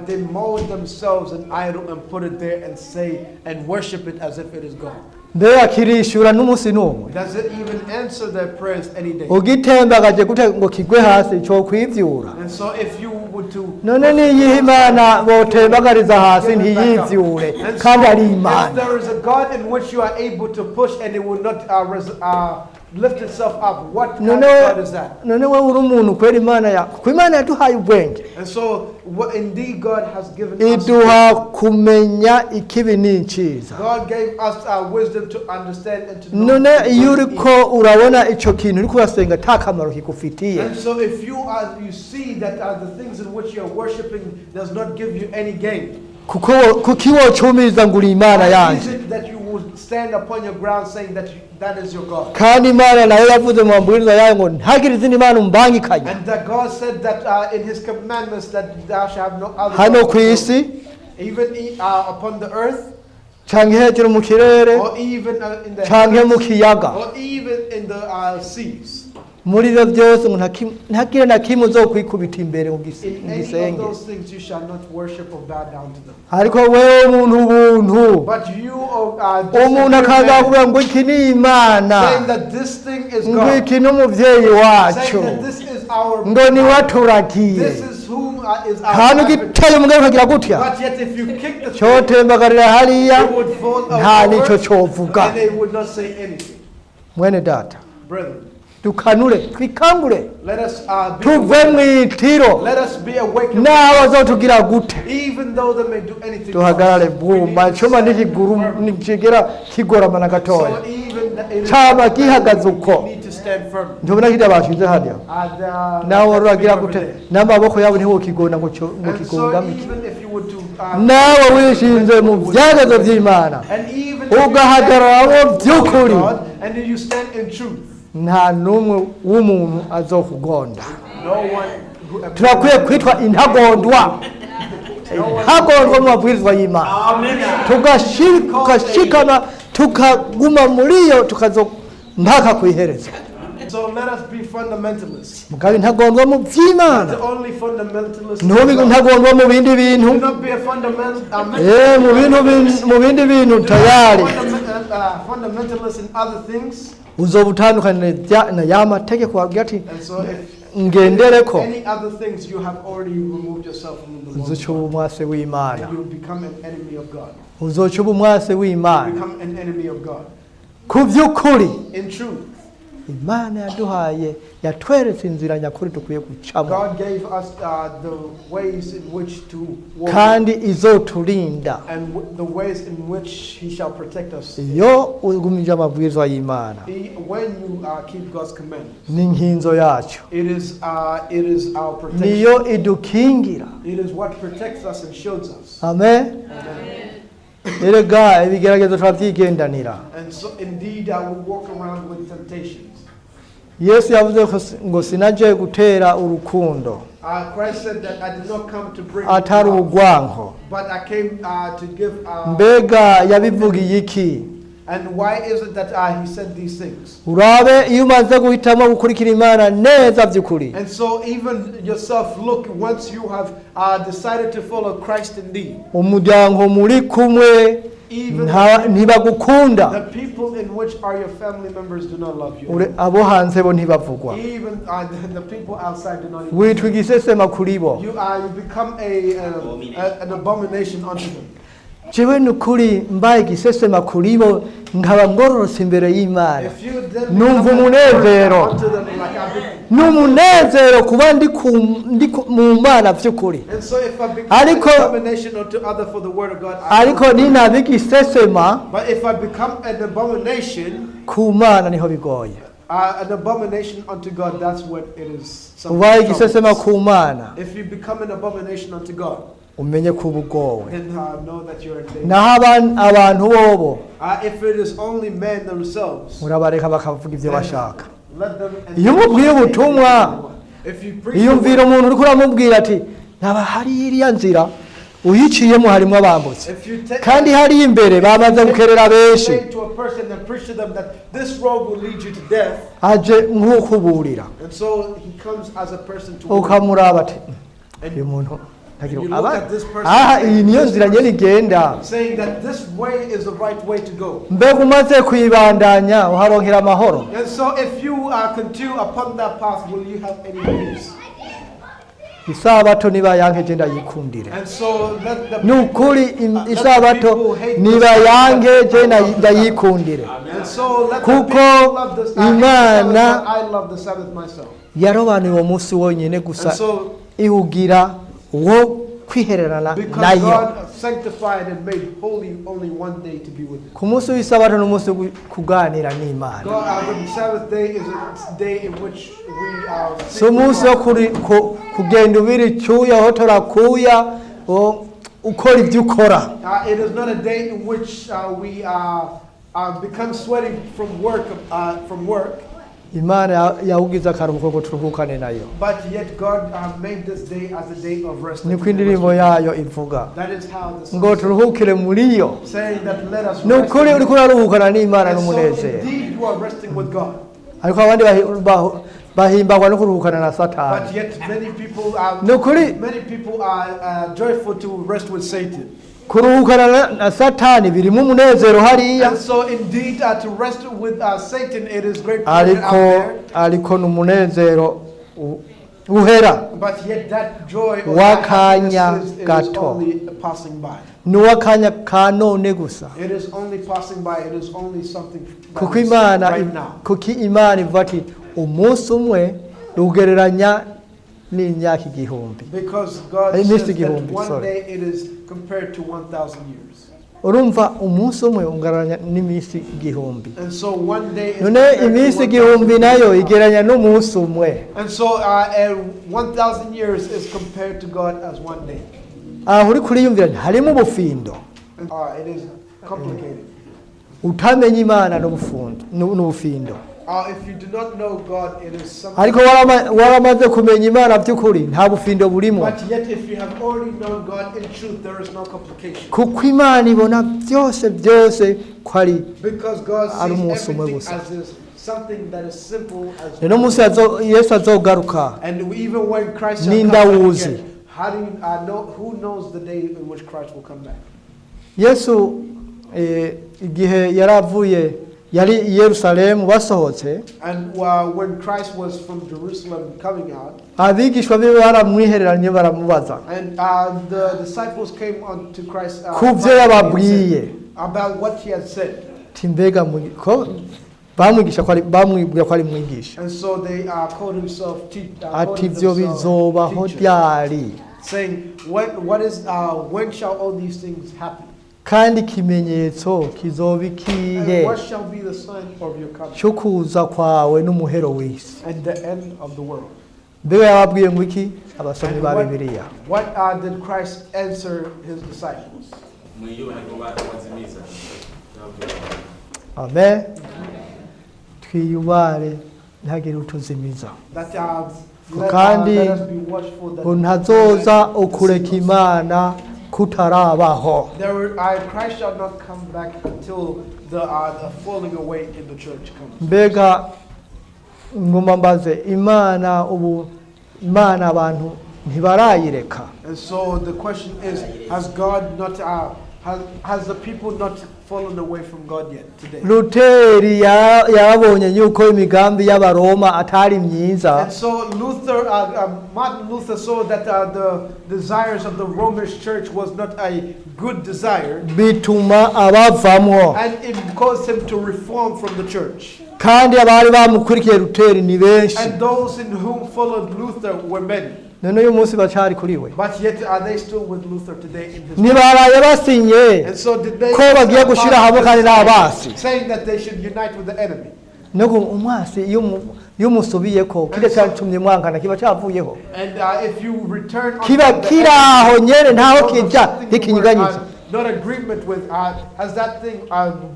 [SPEAKER 2] They mold themselves an idol and put it there and say and worship it as if it is God.
[SPEAKER 4] Mbe akirishura n'umunsi n'umwe.
[SPEAKER 2] Does it even answer their prayers any day?
[SPEAKER 4] Ugitembagaje gute ngo kigwe hasi cyo kwivyura.
[SPEAKER 2] And so if you would to
[SPEAKER 4] None niyihe Imana botembagariza hasi ntiyivyure kandi ari
[SPEAKER 2] if
[SPEAKER 4] Imana.
[SPEAKER 2] there is a God in which you are able to push and it will not lift itself up, what kind of God is that?
[SPEAKER 4] None we uri umuntu kwera Imana ya kuko Imana yaduhaye ubwenge.
[SPEAKER 2] And so indeed God has given us
[SPEAKER 4] Iduha kumenya ikibi n'iciza.
[SPEAKER 2] God gave us wisdom to understand and to know.
[SPEAKER 4] None iyo uriko urabona ico kintu uriko urasenga ta kamaro kigufitiye.
[SPEAKER 2] And so if you see that the things in which you are worshiping does not give you any gain,
[SPEAKER 4] Kuko wocumiza ngo uri Imana
[SPEAKER 2] why is
[SPEAKER 4] yanje.
[SPEAKER 2] it that you would stand upon your ground saying that that is your God.
[SPEAKER 4] kandi imana nayo yavuze mu mabwiriza yayo ngo ntihagire izindi mana umbangikanya
[SPEAKER 2] And that God said that in His commandments that thou shalt have no other
[SPEAKER 4] hano
[SPEAKER 2] gods
[SPEAKER 4] ku
[SPEAKER 2] before
[SPEAKER 4] isi
[SPEAKER 2] me. Even upon the earth,
[SPEAKER 4] canke hejuru mu kirere
[SPEAKER 2] or even in the
[SPEAKER 4] canke mu
[SPEAKER 2] heavens,
[SPEAKER 4] kiyaga
[SPEAKER 2] or even in the seas.
[SPEAKER 4] muri ibyo byose ngo ntihagire na kimwe uzokwikubita imbere ngo
[SPEAKER 2] In any of
[SPEAKER 4] gisenge
[SPEAKER 2] those things you shall not worship or bow down to them.
[SPEAKER 4] ariko wewe umuntu ubuntu
[SPEAKER 2] But you
[SPEAKER 4] umuntu akaza kuvuga ngo iki ni imana
[SPEAKER 2] saying that this thing is
[SPEAKER 4] ngo
[SPEAKER 2] God,
[SPEAKER 4] iki ni umubyeyi wacu
[SPEAKER 2] saying that this is our
[SPEAKER 4] ngo ni waturagiye
[SPEAKER 2] this is whom is our
[SPEAKER 4] kandi
[SPEAKER 2] shepherd.
[SPEAKER 4] ugiteye umugabo ukagira gutya
[SPEAKER 2] But yet if you kick the thing,
[SPEAKER 4] cyotembagarira hariya
[SPEAKER 2] it would fall
[SPEAKER 4] nta nicyo
[SPEAKER 2] over
[SPEAKER 4] cyovuga
[SPEAKER 2] and they would not say anything.
[SPEAKER 4] mwene data
[SPEAKER 2] Brethren,
[SPEAKER 4] dukanure twikangure
[SPEAKER 2] let us be
[SPEAKER 4] tuve mu itiro
[SPEAKER 2] let us be awakened.
[SPEAKER 4] nawe azotugira gute
[SPEAKER 2] Even though they may do anything to
[SPEAKER 4] duhagarare
[SPEAKER 2] us, we need
[SPEAKER 4] bwuma
[SPEAKER 2] to
[SPEAKER 4] cyuma
[SPEAKER 2] stand
[SPEAKER 4] ntikiguru
[SPEAKER 2] firm.
[SPEAKER 4] ntikigera kigorama na gatoya
[SPEAKER 2] So even in
[SPEAKER 4] cyaba gihagaze uko
[SPEAKER 2] we need to stand firm.
[SPEAKER 4] ntubona kirya bashize hariya
[SPEAKER 2] And
[SPEAKER 4] nawe
[SPEAKER 2] let's
[SPEAKER 4] uragira
[SPEAKER 2] be
[SPEAKER 4] gute
[SPEAKER 2] over there.
[SPEAKER 4] n'amaboko yabo ntiwokigona ngo
[SPEAKER 2] And so
[SPEAKER 4] kigongamike
[SPEAKER 2] even if you would do
[SPEAKER 4] nawe wishinze mu byagazo by'imana
[SPEAKER 2] and even if you
[SPEAKER 4] ugahagarara
[SPEAKER 2] stand
[SPEAKER 4] mu
[SPEAKER 2] for
[SPEAKER 4] by'ukuri
[SPEAKER 2] God, and then you stand in truth,
[SPEAKER 4] nta n'umwe w'umuntu azokugonda
[SPEAKER 2] no one who
[SPEAKER 4] turakwiye kwitwa intagondwa intagondwa mu mabwirizwa y'imana tugashikama tukaguma muri yo tukazo mpaka ku iherezo
[SPEAKER 2] So let us be fundamentalists.
[SPEAKER 4] mugabo intagondwa mu by'imana
[SPEAKER 2] The only fundamentalist.
[SPEAKER 4] ntubi intagondwa mu bindi bintu
[SPEAKER 2] Do not be a fundamental.
[SPEAKER 4] mu bindi bintu tayari
[SPEAKER 2] Fundamentalist in other things.
[SPEAKER 4] uzoba utandukanye na ya mategeko wagira ati
[SPEAKER 2] And so if
[SPEAKER 4] ngendereko
[SPEAKER 2] any other things, you have already removed yourself from the law.
[SPEAKER 4] uzoca uba umwase w'imana
[SPEAKER 2] And you become an enemy of God.
[SPEAKER 4] uzoca uba umwase w'imana
[SPEAKER 2] Become an enemy of God.
[SPEAKER 4] ku by'ukuri
[SPEAKER 2] In truth,
[SPEAKER 4] imana yaduhaye yatweretse inzira nyakuri dukwiye gucamo
[SPEAKER 2] God gave us the ways in which to walk
[SPEAKER 4] kandi izoturinda
[SPEAKER 2] and the ways in which He shall protect us.
[SPEAKER 4] iyo ugumije amabwirizwa y'imana
[SPEAKER 2] When you keep God's commandments,
[SPEAKER 4] ni nkinzo yacu
[SPEAKER 2] it is our protection.
[SPEAKER 4] niyo idukingira
[SPEAKER 2] It is what protects us and shields us.
[SPEAKER 4] amen erega ibigeragezo turabyigendanira
[SPEAKER 2] And so indeed we walk around with temptations.
[SPEAKER 4] yesu yavuze ngo sinaje gutera urukundo
[SPEAKER 2] Christ said that I did not come to bring
[SPEAKER 4] atari
[SPEAKER 2] love,
[SPEAKER 4] ubugwanko
[SPEAKER 2] but I came to give
[SPEAKER 4] mbega yabivugiye iki
[SPEAKER 2] and why is it that He said these things?
[SPEAKER 4] urabe iyo umaze guhitamo gukurikira imana neza by'ukuri
[SPEAKER 2] And so even yourself look, once you have decided to follow Christ indeed,
[SPEAKER 4] umuryango muri kumwe
[SPEAKER 2] even
[SPEAKER 4] ntibagukunda
[SPEAKER 2] the people in which are your family members do not love you.
[SPEAKER 4] abo hanze bo ntibavugwa
[SPEAKER 2] Even the people outside do not even.
[SPEAKER 4] witwa igisesema kuri bo
[SPEAKER 2] You become an abomination unto them.
[SPEAKER 4] jewe ni ukuri mbaye igisesema kuri bo nkaba ngororotse imbere y'imana
[SPEAKER 2] If you then
[SPEAKER 4] numva
[SPEAKER 2] become
[SPEAKER 4] umunezero
[SPEAKER 2] unto them like I've been.
[SPEAKER 4] n'umunezero kuba ndi mu mana by'ukuri
[SPEAKER 2] And so if I become
[SPEAKER 4] Ariko-
[SPEAKER 2] an abomination unto other for the word of God,
[SPEAKER 4] ariko ninaba igisesema
[SPEAKER 2] but if I become an abomination,
[SPEAKER 4] ku mana niho bigoye
[SPEAKER 2] an abomination unto God, that's what it is.
[SPEAKER 4] ubaye igisesema ku mana
[SPEAKER 2] If you become an abomination unto God,
[SPEAKER 4] umenye ko uba ugowe
[SPEAKER 2] then know that you're in danger.
[SPEAKER 4] naho abantu bobo
[SPEAKER 2] If it is only men themselves,
[SPEAKER 4] murabareka bakavuga ibyo bashaka
[SPEAKER 2] let them.
[SPEAKER 4] iyo umubwiye ubutumwa
[SPEAKER 2] If you preach,
[SPEAKER 4] iyumvira umuntu uri kuramubwira ati ntaba hari iriya nzira uyiciyemo harimo abambutse
[SPEAKER 2] if you take
[SPEAKER 4] kandi hari imbere bamaze gukerera benshi
[SPEAKER 2] say to a person and preach to them that this road will lead you to death,
[SPEAKER 4] aje nk'ukuburira
[SPEAKER 2] and so he comes as a person to
[SPEAKER 4] ukamuraba ati
[SPEAKER 2] and
[SPEAKER 4] uyu muntu ntagira
[SPEAKER 2] you look
[SPEAKER 4] aba
[SPEAKER 2] at this person
[SPEAKER 4] aha
[SPEAKER 2] saying,
[SPEAKER 4] iyi niyo
[SPEAKER 2] this
[SPEAKER 4] nzira nyine igenda
[SPEAKER 2] saying that this way is the right way to go.
[SPEAKER 4] mbega umaze kuyibandanya uharonkera amahoro
[SPEAKER 2] And so if you continue upon that path, will you have any peace?
[SPEAKER 4] isabato niba yanke je ndayikundire
[SPEAKER 2] And so let the
[SPEAKER 4] ni ukuri
[SPEAKER 2] let the
[SPEAKER 4] isabato
[SPEAKER 2] people hate
[SPEAKER 4] niba
[SPEAKER 2] the
[SPEAKER 4] yanke
[SPEAKER 2] Sabbath.
[SPEAKER 4] je ndayikundire
[SPEAKER 2] And so let the
[SPEAKER 4] Kuko
[SPEAKER 2] people love the Sabbath.
[SPEAKER 4] Imana-
[SPEAKER 2] I love the Sabbath myself.
[SPEAKER 4] yarobanuye uwo munsi wonyine
[SPEAKER 2] And
[SPEAKER 4] gusa
[SPEAKER 2] so
[SPEAKER 4] iwugira wo kwihererana
[SPEAKER 2] because
[SPEAKER 4] nayo
[SPEAKER 2] God sanctified and made holy only one day to be with Him.
[SPEAKER 4] ku munsi w'isabato n'umunsi wo kuganira n'imana
[SPEAKER 2] The Sabbath day is a day in which we
[SPEAKER 4] si umunsi wo kugenda ubira icyuya hotora kuya ukora ibyo ukora
[SPEAKER 2] It is not a day in which we become sweaty from work,
[SPEAKER 4] imana yawugize akaruhuko ngo turuhukane nayo.
[SPEAKER 2] but yet God made this day as a day of rest.
[SPEAKER 4] Niko indirimbo yayo ivuga
[SPEAKER 2] That is how the
[SPEAKER 4] ngo
[SPEAKER 2] song
[SPEAKER 4] turuhukire muri yo.
[SPEAKER 2] says, saying that let us
[SPEAKER 4] Ni
[SPEAKER 2] rest
[SPEAKER 4] ukuri
[SPEAKER 2] in
[SPEAKER 4] uriko
[SPEAKER 2] Him.
[SPEAKER 4] uraruhukana n'Imana
[SPEAKER 2] And so
[SPEAKER 4] n'umunezero,
[SPEAKER 2] indeed you are resting with God.
[SPEAKER 4] ariko abandi bahimbagwa no kuruhukana na Satani.
[SPEAKER 2] But yet many people are joyful to rest with Satan.
[SPEAKER 4] Kuruhukana na Satani birimo umunezero hariya,
[SPEAKER 2] And so indeed to rest with Satan, it is great pleasure out there.
[SPEAKER 4] ariko n'umunezero uhera,
[SPEAKER 2] But yet that joy or
[SPEAKER 4] Wakanya
[SPEAKER 2] that happiness is
[SPEAKER 4] gato.
[SPEAKER 2] only passing by.
[SPEAKER 4] n'uw'akanya ka none gusa.
[SPEAKER 2] It is only passing by. It is only something that
[SPEAKER 4] Kuko
[SPEAKER 2] is
[SPEAKER 4] Imana
[SPEAKER 2] right now.
[SPEAKER 4] ivuga ati umunsi umwe ugereranya n'imyaka igihumbi.
[SPEAKER 2] Because God
[SPEAKER 4] Ay,
[SPEAKER 2] says
[SPEAKER 4] Mr.
[SPEAKER 2] that
[SPEAKER 4] Gihumbi,
[SPEAKER 2] one
[SPEAKER 4] sorry.
[SPEAKER 2] day it is compared to 1,000 years.
[SPEAKER 4] Urumva umunsi umwe ungereranya n'iminsi igihumbi.
[SPEAKER 2] And so one day is
[SPEAKER 4] None
[SPEAKER 2] compared to
[SPEAKER 4] iminsi
[SPEAKER 2] 1,000
[SPEAKER 4] igihumbi nayo
[SPEAKER 2] years.
[SPEAKER 4] igereranya n'umunsi umwe.
[SPEAKER 2] And so 1,000 years is compared to God as one day.
[SPEAKER 4] Aho uri kuriyumvira nti harimo ubufindo,
[SPEAKER 2] And, it is complicated.
[SPEAKER 4] utamenya Imana n'ubufindo.
[SPEAKER 2] If you do not know God, it is something.
[SPEAKER 4] Ariko waramaze kumenya Imana by'ukuri nta bufindo burimo,
[SPEAKER 2] But yet, if you have already known God in truth, there is no complication.
[SPEAKER 4] kuko Imana ibona byose ko ari.
[SPEAKER 2] Because God
[SPEAKER 4] Ari
[SPEAKER 2] sees
[SPEAKER 4] umunsi umwe
[SPEAKER 2] everything
[SPEAKER 4] gusa.
[SPEAKER 2] as is something that is simple as.
[SPEAKER 4] Rero umunsi Yesu azogaruka,
[SPEAKER 2] And even when Christ shall
[SPEAKER 4] Ninda
[SPEAKER 2] come back
[SPEAKER 4] wuzi.
[SPEAKER 2] again, how do you know? Who knows the day in which Christ will come back?
[SPEAKER 4] Yesu igihe yaravuye yari i Yerusalemu basohotse,
[SPEAKER 2] And when Christ was from Jerusalem coming out,
[SPEAKER 4] abigishwa be baramwihereranye baramubaza
[SPEAKER 2] and the disciples came on to Christ
[SPEAKER 4] ku byo yababwiye,
[SPEAKER 2] about what he had said.
[SPEAKER 4] ati mbega ko bamwibwira ko ari mwigisha,
[SPEAKER 2] And so they called himself
[SPEAKER 4] ati ibyo bizobaho ryari,
[SPEAKER 2] saying, when shall all these things happen?
[SPEAKER 4] kandi ikimenyetso kizoba
[SPEAKER 2] And
[SPEAKER 4] ikihe
[SPEAKER 2] what shall be the sign of your coming
[SPEAKER 4] cyo kuza kwawe n'umuhero w'isi.
[SPEAKER 2] and the end of the world?
[SPEAKER 4] Mbega yababwiye ngo iki abasomyi
[SPEAKER 2] And
[SPEAKER 4] ba Bibiliya?
[SPEAKER 2] what did Christ answer his disciples?
[SPEAKER 4] Amen. Twiyubare ntihagire utuzimiza,
[SPEAKER 2] That
[SPEAKER 4] Kandi
[SPEAKER 2] let us be watchful that
[SPEAKER 4] ngo ntazoza ukureka Imana kutarabaho.
[SPEAKER 2] Christ shall not come back until the falling away in the church comes.
[SPEAKER 4] Mbega ngoma mbaze Imana abantu ntibarayireka.
[SPEAKER 2] And so the question is, has God not has the people not fallen away from God yet today?
[SPEAKER 4] Luteri yarabonye yuko imigambi y'Abaroma atari myiza,
[SPEAKER 2] And so Martin Luther saw that the desires of the Roman church was not a good desire,
[SPEAKER 4] bituma abavamwo,
[SPEAKER 2] and it caused him to reform from the church.
[SPEAKER 4] kandi abari bamukurikiye Luteri ni benshi.
[SPEAKER 2] And those in whom followed Luther were many.
[SPEAKER 4] None uyu munsi bacari kuri we,
[SPEAKER 2] But yet are they still with Luther today in his
[SPEAKER 4] ntibaraye basinye
[SPEAKER 2] And so did they
[SPEAKER 4] ko bagiye gushira hamwe kandi n'abasi.
[SPEAKER 2] saying that they should unite with the enemy?
[SPEAKER 4] Nuko umwasi iyo musubiyeko kile cyatumye mwankana kiba cyavuyeho,
[SPEAKER 2] And if you return
[SPEAKER 4] kiba kiraho nyene ntaho kija ikinyiganyiza.
[SPEAKER 2] not agreement with, has that thing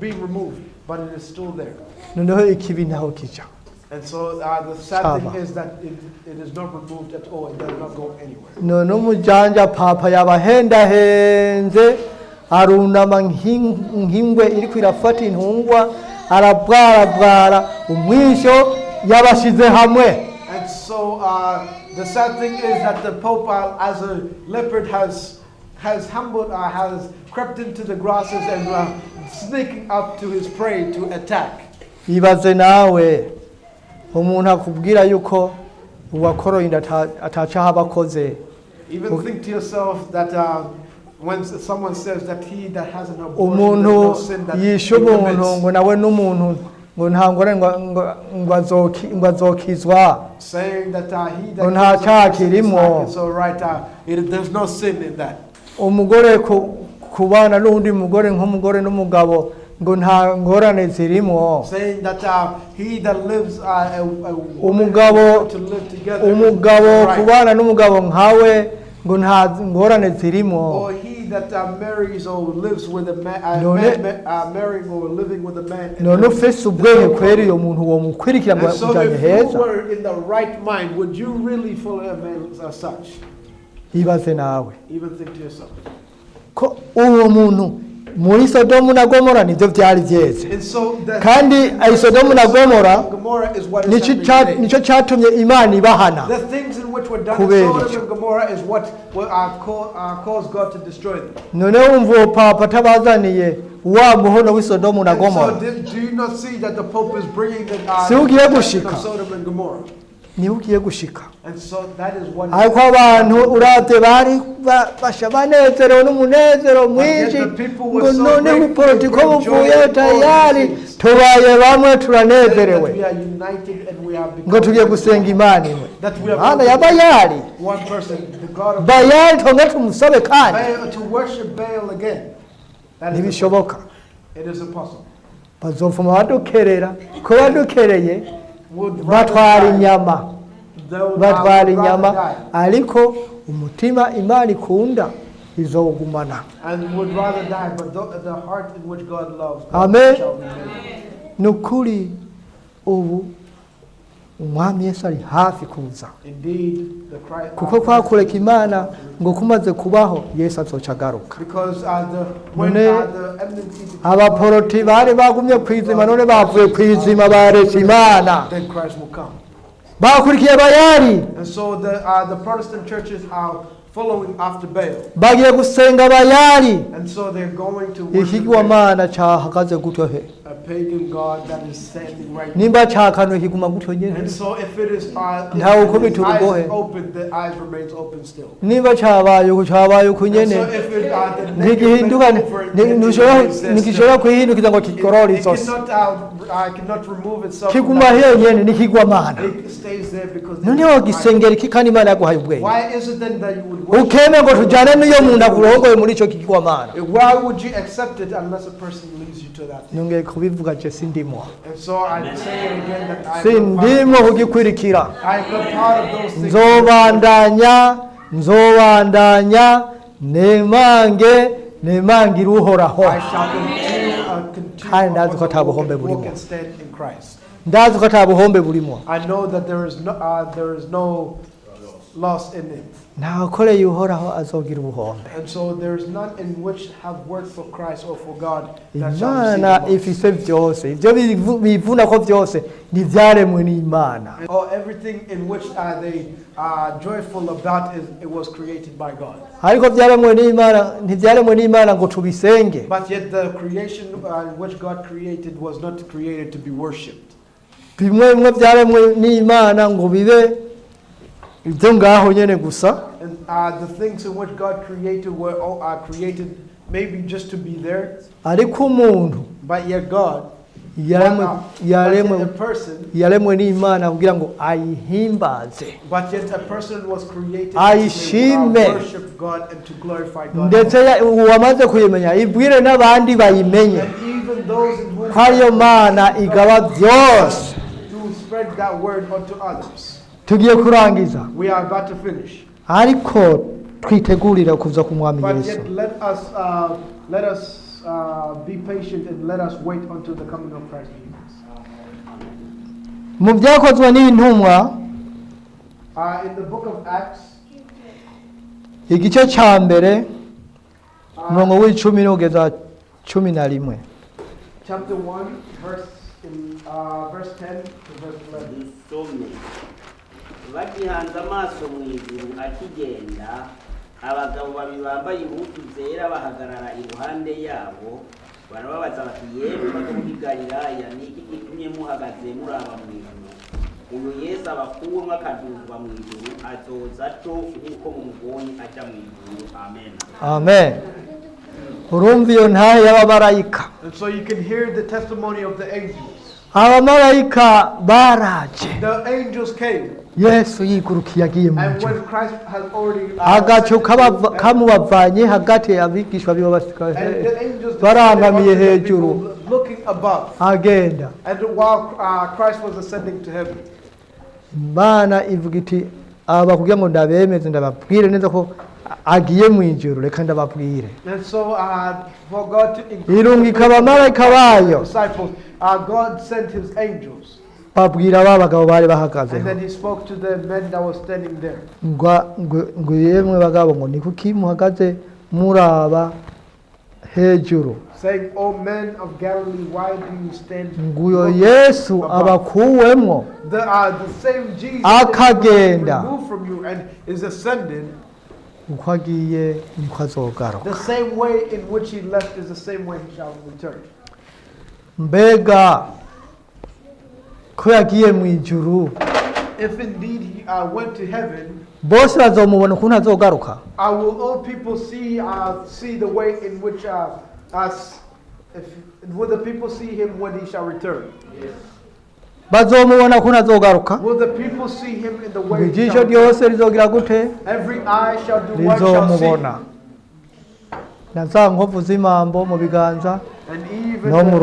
[SPEAKER 2] been removed, but it is still there.
[SPEAKER 4] Noneho ikibi ntaho kija.
[SPEAKER 2] And so the sad thing is that it is not removed at all. It does not go anywhere.
[SPEAKER 4] None umujanja papa yabahendahenze arunama nk'ingwe iri kwirafata intungwa, arabwarabwara umwisho yabashize hamwe.
[SPEAKER 2] And so the sad thing is that the Pope, as a leopard, has humbled, has crept into the grasses and sneaking up to his prey to attack.
[SPEAKER 4] Ibaze nawe umuntu akubwira yuko uwakoroye inda atacaho abakoze.
[SPEAKER 2] Even think to yourself that when someone says that he that has an abortion, there's
[SPEAKER 4] Umuntu
[SPEAKER 2] no sin that he
[SPEAKER 4] yishe umuntu
[SPEAKER 2] commits,
[SPEAKER 4] ngo nawe n'umuntu ngo ntangore ngo azokizwa,
[SPEAKER 2] saying that he
[SPEAKER 4] ngo
[SPEAKER 2] that
[SPEAKER 4] nta
[SPEAKER 2] kills a
[SPEAKER 4] cyaha
[SPEAKER 2] person is
[SPEAKER 4] kirimo.
[SPEAKER 2] like, it's all right, there's no sin in that.
[SPEAKER 4] Umugore kubana n'undi mugore nk'umugore n'umugabo ngo nta ngorane zirimo.
[SPEAKER 2] Saying that he that lives a
[SPEAKER 4] Umugabo
[SPEAKER 2] to live together is right.
[SPEAKER 4] kubana n'umugabo nkawe ngo nta ngorane zirimo.
[SPEAKER 2] Or he that marries or lives with a man, marrying or living with a man.
[SPEAKER 4] none ufise ubwenge kwera iyo muntu wo mukwirikira ngo
[SPEAKER 2] And so
[SPEAKER 4] ujanye
[SPEAKER 2] if you
[SPEAKER 4] heza
[SPEAKER 2] were in the right mind, would you really follow a man as such?
[SPEAKER 4] ibaze nawe
[SPEAKER 2] Even think to yourself.
[SPEAKER 4] ko uwo muntu muri Sodomu na Gomora nivyo vyari vyeze
[SPEAKER 2] And so the
[SPEAKER 4] kandi ayi Sodomu na Gomora
[SPEAKER 2] Gomorrah is what is happening today.
[SPEAKER 4] nico catumye Imana ibahana
[SPEAKER 2] The things in which were done
[SPEAKER 4] Kubera
[SPEAKER 2] in Sodom
[SPEAKER 4] icyo.
[SPEAKER 2] and Gomorrah is what caused God to destroy them.
[SPEAKER 4] none wumva uwo papa atabazaniye wa muhono w'i Sodomu na
[SPEAKER 2] And so
[SPEAKER 4] Gomora
[SPEAKER 2] do you not see that the Pope is bringing the
[SPEAKER 4] Si ugiye
[SPEAKER 2] destruction
[SPEAKER 4] gushika.
[SPEAKER 2] of Sodom and Gomorrah?
[SPEAKER 4] niwe ugiye gushika
[SPEAKER 2] And so that is what
[SPEAKER 4] ariko abantu uravye bari basha banezerewe n'umunezero mwinshi
[SPEAKER 2] the people were
[SPEAKER 4] ngo
[SPEAKER 2] so
[SPEAKER 4] none
[SPEAKER 2] grateful
[SPEAKER 4] ubupolitiko
[SPEAKER 2] and
[SPEAKER 4] buvuye
[SPEAKER 2] joyous
[SPEAKER 4] tayari
[SPEAKER 2] over these things.
[SPEAKER 4] tubaye bamwe
[SPEAKER 2] that
[SPEAKER 4] turanezerewe
[SPEAKER 2] we are united and we have
[SPEAKER 4] ngo
[SPEAKER 2] become
[SPEAKER 4] tugiye gusenga Imana imwe
[SPEAKER 2] that we are
[SPEAKER 4] Imana ya Bayali
[SPEAKER 2] one person, the God of
[SPEAKER 4] Bayali tonge tumusabe kandi
[SPEAKER 2] Baal, to worship Baal again. That is
[SPEAKER 4] ntibishoboka
[SPEAKER 2] it is impossible.
[SPEAKER 4] bazovuma badukerera ko badukereye
[SPEAKER 2] Would
[SPEAKER 4] batwara
[SPEAKER 2] rather die.
[SPEAKER 4] inyama
[SPEAKER 2] They would
[SPEAKER 4] batwara
[SPEAKER 2] rather
[SPEAKER 4] inyama
[SPEAKER 2] die.
[SPEAKER 4] ariko umutima Imana ikunda izogumana
[SPEAKER 2] And would rather die, but the heart in which God loves
[SPEAKER 4] Amen.
[SPEAKER 2] shall remain.
[SPEAKER 4] nukuri ubu umwami Yesu ari hafi kuza
[SPEAKER 2] Indeed, the Christ.
[SPEAKER 4] kuko kwakureka Imana ngo kumaze kubaho Yesu azoca agaruka
[SPEAKER 2] Because when
[SPEAKER 4] None
[SPEAKER 2] the enmity became
[SPEAKER 4] abaporoti bari bagumye kwizima none bavuye kwizima baretse Imana
[SPEAKER 2] then Christ will come.
[SPEAKER 4] bakurikiye Bayali
[SPEAKER 2] And so the Protestant churches are following after Baal.
[SPEAKER 4] bagiye gusenga Bayali
[SPEAKER 2] And so they're going to worship
[SPEAKER 4] ikigwamana cyahagaze gutyo he
[SPEAKER 2] a pagan god that is standing right now.
[SPEAKER 4] nimba cyakanwe kiguma gutyo nyene
[SPEAKER 2] And so if it is
[SPEAKER 4] Ntawe
[SPEAKER 2] if
[SPEAKER 4] ukubita
[SPEAKER 2] his eyes
[SPEAKER 4] urugohe.
[SPEAKER 2] is open, the eyes remains open still.
[SPEAKER 4] nimba cyabaye
[SPEAKER 2] And
[SPEAKER 4] kunyene
[SPEAKER 2] so if it the
[SPEAKER 4] ntigihinduka
[SPEAKER 2] naked over it, then it remains there
[SPEAKER 4] ntigishobora
[SPEAKER 2] still.
[SPEAKER 4] kwihindukiza ngo kikorore
[SPEAKER 2] It
[SPEAKER 4] isose
[SPEAKER 2] cannot remove itself.
[SPEAKER 4] kiguma henyene nikigwamana
[SPEAKER 2] It stays there because
[SPEAKER 4] none wogisengera iki kandi Imana yaguhaye ubwenge
[SPEAKER 2] why is it then that you would worship?
[SPEAKER 4] ukeme ngo tujyane n'iyo muntu akurongoye muri icyo kigwamana
[SPEAKER 2] Why would you accept it unless a person leads you to that thing?
[SPEAKER 4] nongeye kubivuga je sindimo
[SPEAKER 2] And so I say it again that I am
[SPEAKER 4] sindimo kugikurikira
[SPEAKER 2] not part of those things.
[SPEAKER 4] nzobandanya nemangira uhoraho
[SPEAKER 2] I shall continue
[SPEAKER 4] Kandi ndazi ko
[SPEAKER 2] upon the
[SPEAKER 4] ata buhombe
[SPEAKER 2] walk
[SPEAKER 4] burimo.
[SPEAKER 2] and stand in Christ.
[SPEAKER 4] ndazi ko ata buhombe burimo
[SPEAKER 2] I know that there is no loss in it.
[SPEAKER 4] ntakoreye uhoraho azogira ubuhombe
[SPEAKER 2] And so there is none in which have worked for Christ or for God that shall receive
[SPEAKER 4] imana
[SPEAKER 2] the loss.
[SPEAKER 4] ifise byose ibyo bivuna ko byose ntibyaremwe n'imana
[SPEAKER 2] Or everything in which they are joyful about it was created by God.
[SPEAKER 4] ariko ntibyaremwe n'imana ngo tubisenge
[SPEAKER 2] But yet the creation in which God created was not created to be worshipped.
[SPEAKER 4] bimwe byaremwe n'imana ngo bibe ibyo ngaho nyene gusa
[SPEAKER 2] And the things in which God created are created maybe just to be there,
[SPEAKER 4] ariko umuntu
[SPEAKER 2] but yet God,
[SPEAKER 4] yaremwe
[SPEAKER 2] a person,
[SPEAKER 4] yaremwe n'imana kugira ngo ayihimbaze
[SPEAKER 2] but yet a person was created to
[SPEAKER 4] Ayishime.
[SPEAKER 2] worship God and to glorify God.
[SPEAKER 4] ndetse uwamaze kuyimenya ibwire n'abandi bayimenye
[SPEAKER 2] And even those in whom
[SPEAKER 4] ko ariyo mana igaba byose
[SPEAKER 2] to spread that word unto others.
[SPEAKER 4] tugiye kurangiza
[SPEAKER 2] We are about to finish.
[SPEAKER 4] ariko twitegurire kuza ku mwami
[SPEAKER 2] But
[SPEAKER 4] Yesu
[SPEAKER 2] yet let us be patient and let us wait until the coming of Christ Jesus.
[SPEAKER 4] mu byakozwe n'intumwa
[SPEAKER 2] In the book of Acts,
[SPEAKER 4] igice cya mbere umurongo w'icumi n'ugeza 11
[SPEAKER 2] chapter 1, verse 10 to verse 11.
[SPEAKER 3] dusome bagihanze amaso mu ijuru akigenda abagabo babiri bambaye impuzu zera bahagarara iruhande yabo barababaza bati yemwe bagabo b'i Galilaya ni iki gitumye muhagaze muraba mu ijuru uyu Yesu abakuwemo akaduzwa mu ijuru azoza atyo nk'uko mumubonye ajya mu ijuru amen
[SPEAKER 4] amen urumva iyo ntahe y'abamarayika
[SPEAKER 2] And so you can hear the testimony of the angels.
[SPEAKER 4] abamarayika baraje
[SPEAKER 2] The angels came,
[SPEAKER 4] Yesu yigurukiye agiye mu
[SPEAKER 2] and
[SPEAKER 4] ijuru
[SPEAKER 2] when Christ has already
[SPEAKER 4] agacu kamubavanye hagati y'abigishwa biwe basikaye
[SPEAKER 2] and the angels
[SPEAKER 4] barangamiye
[SPEAKER 2] descended unto the
[SPEAKER 4] hejuru
[SPEAKER 2] people looking above,
[SPEAKER 4] agenda
[SPEAKER 2] and while Christ was ascending to heaven,
[SPEAKER 4] imana ivuga iti aba kugira ngo ndabemeze ndababwire neza ko agiye mu ijuru reka ndababwire
[SPEAKER 2] And so, for God to
[SPEAKER 4] irungika abamarayika bayo
[SPEAKER 2] disciples, God sent His angels,
[SPEAKER 4] babwira ba bagabo bari bahagazeho
[SPEAKER 2] and then He spoke to the men that were standing there.
[SPEAKER 4] ngo yemwe bagabo ngo ni kuki muhagaze muraba hejuru
[SPEAKER 2] Saying, "O men of Galilee, why do you stand?"
[SPEAKER 4] nguyo Yesu abakuwemwo
[SPEAKER 2] The same Jesus
[SPEAKER 4] Akagenda.
[SPEAKER 2] is removed from you and is ascending.
[SPEAKER 4] uko agiye niko azogaruka
[SPEAKER 2] The same way in which He left is the same way He shall return.
[SPEAKER 4] mbega ko yagiye mu ijuru
[SPEAKER 2] If indeed He went to heaven,
[SPEAKER 4] bose bazomubona ukuntu azogaruka
[SPEAKER 2] will all people see the way in which will the people see Him when He shall return?
[SPEAKER 4] bazomubona ukuntu azogaruka
[SPEAKER 2] Will the people see Him in the
[SPEAKER 4] ngo
[SPEAKER 2] way He
[SPEAKER 4] ijisho
[SPEAKER 2] shall return?
[SPEAKER 4] ryose rizogira gute
[SPEAKER 2] Every eye shall do what shall
[SPEAKER 4] rizomubona na za nkovu z'imambo mu biganza
[SPEAKER 2] see, and even
[SPEAKER 4] No mu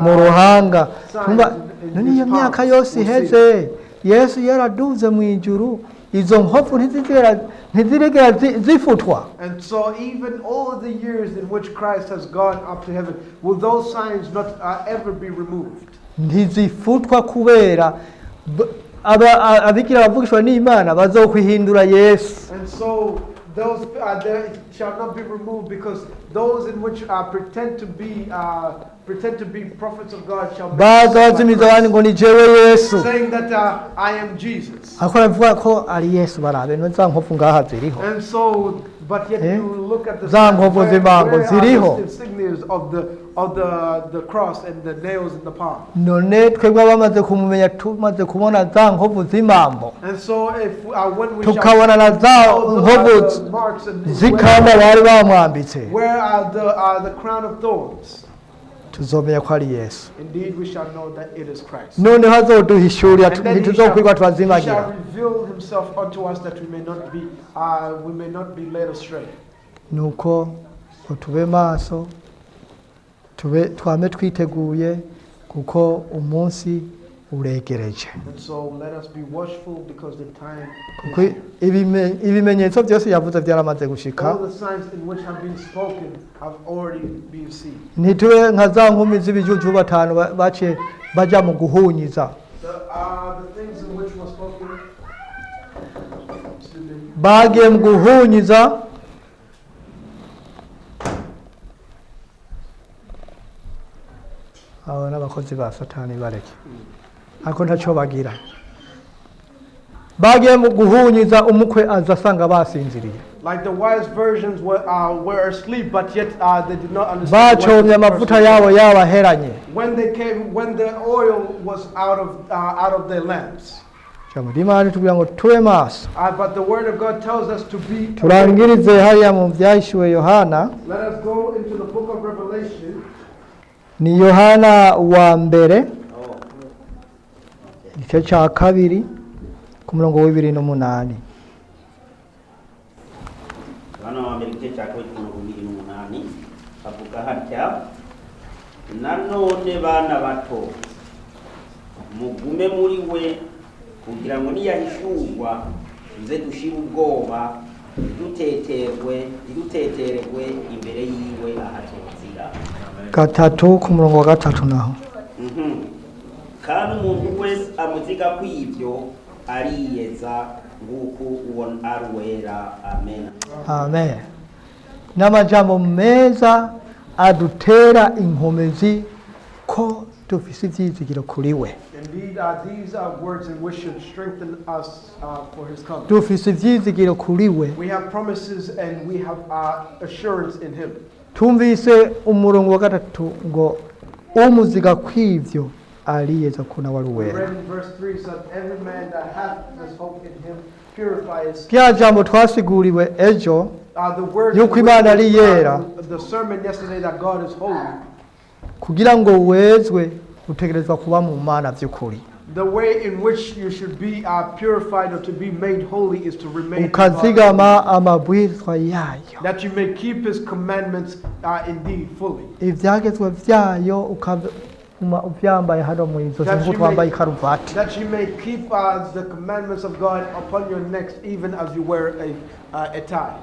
[SPEAKER 2] the
[SPEAKER 4] ruhanga
[SPEAKER 2] signs
[SPEAKER 4] Tumva,
[SPEAKER 2] in
[SPEAKER 4] none
[SPEAKER 2] His
[SPEAKER 4] iyo myaka
[SPEAKER 2] palms
[SPEAKER 4] yose
[SPEAKER 2] will see.
[SPEAKER 4] iheze yesu yaraduze mu ijuru izo nkovu ntizirigera zifutwa
[SPEAKER 2] And so even all the years in which Christ has gone up to heaven, will those signs not ever be removed?
[SPEAKER 4] ntizifutwa kubera abikira bavugishwa n'imana bazokwihindura yesu
[SPEAKER 2] And so those they shall not be removed, because those in which pretend to be prophets of God shall be
[SPEAKER 4] bazazimiza abandi ngo ni jewe yesu
[SPEAKER 2] saying that I am Jesus.
[SPEAKER 4] ariko baravuga ko ari yesu barabe no za nkovu ngaha ziriho
[SPEAKER 2] And so, but yet you look at the
[SPEAKER 4] Za
[SPEAKER 2] signs,
[SPEAKER 4] nkovu
[SPEAKER 2] where
[SPEAKER 4] z'imbango
[SPEAKER 2] are
[SPEAKER 4] ziriho.
[SPEAKER 2] the insignias of the cross and the nails in the palm.
[SPEAKER 4] none twebwe bamaze kumumenya tumaze kubona za nkovu z'imambo
[SPEAKER 2] And so if when we
[SPEAKER 4] tukabona na za
[SPEAKER 2] shall
[SPEAKER 4] nkovu
[SPEAKER 2] the marks and
[SPEAKER 4] z'ikamba bari bamwambitse
[SPEAKER 2] where are the crown of thorns,
[SPEAKER 4] tuzomenya ko ari yesu
[SPEAKER 2] indeed we shall know that it is Christ.
[SPEAKER 4] noneho azoduhishurira
[SPEAKER 2] And then he
[SPEAKER 4] ntituzokwirwa
[SPEAKER 2] shall
[SPEAKER 4] turazimagira
[SPEAKER 2] reveal himself unto us, that we may not be led astray.
[SPEAKER 4] nuko ngo tube maso twame twiteguye kuko umunsi uregereje
[SPEAKER 2] And so let us be watchful, because the time
[SPEAKER 4] kuko
[SPEAKER 2] is,
[SPEAKER 4] ibimenyetso byose yavuze byaramaze gushika
[SPEAKER 2] all the signs in which have been spoken have already been seen.
[SPEAKER 4] ntitube nka za nkumi z'ibijuju batanu bace bajya mu guhunyiza
[SPEAKER 2] The things in which were spoken,
[SPEAKER 4] bagiye mu guhunyiza abo n'abakozi ba satani bareke ariko ntacyo bagira bagiye mu guhunyiza umukwe aza asanga basinziriye
[SPEAKER 2] like the wise virgins were asleep, but yet they did not understand.
[SPEAKER 4] bacomye amavuta yabo yabaheranye
[SPEAKER 2] When the oil was out of their lamps.
[SPEAKER 4] ijambo ry'imana ritubwira ngo tube maso
[SPEAKER 2] But the word of God tells us to be.
[SPEAKER 4] turangirize hariya mu byahishuwe yohana
[SPEAKER 2] Let us go into the book of Revelation.
[SPEAKER 4] ni yohana wa mbere igice cya kabiri ku murongo w'28
[SPEAKER 3] Yohana wa mbere igice cya kabiri ku murongo w'28 avuga hatya, nanone bana bato mugume muri we, kugira ngo niyahishurwa nze dushire ubwoba, ntidutetererwe imbere yiwe ahatozira.
[SPEAKER 4] gatatu ku murongo wa gatatu naho
[SPEAKER 3] kandi umuntu wese amuziga kw'ibyo ariyeza, nguko uwo ari uwera. Amen.
[SPEAKER 4] amen n'amajambo meza adutera inkomezi ko dufise ivyizigiro kuri we
[SPEAKER 2] Indeed, these are words in which should strengthen us for His coming.
[SPEAKER 4] dufise ivyizigiro kuri we
[SPEAKER 2] We have promises and we have assurance in Him.
[SPEAKER 4] tumvise umurongo wa gatatu ngo umuziga kw'ivyo ariyeza ko nawe ari
[SPEAKER 2] We
[SPEAKER 4] uwera
[SPEAKER 2] read in verse 3 said, every man that hath this hope in Him purifies.
[SPEAKER 4] rya jambo twasiguriwe ejo
[SPEAKER 2] The word
[SPEAKER 4] yuko Imana ari yera.
[SPEAKER 2] the sermon yesterday that God is holy.
[SPEAKER 4] kugira ngo wezwe utegerezwa kuba mu mana vy'ukuri
[SPEAKER 2] The way in which you should be purified or to be made holy is to remain in God,
[SPEAKER 4] ukazigama amabwirizwa yayo
[SPEAKER 2] that you may keep His commandments indeed fully.
[SPEAKER 4] ivyagezwe vyayo uvyambaye hano mu izosi nk'uko wambaye ikaruvati.
[SPEAKER 2] That you may keep the commandments of God upon your necks, even as you wear a tie.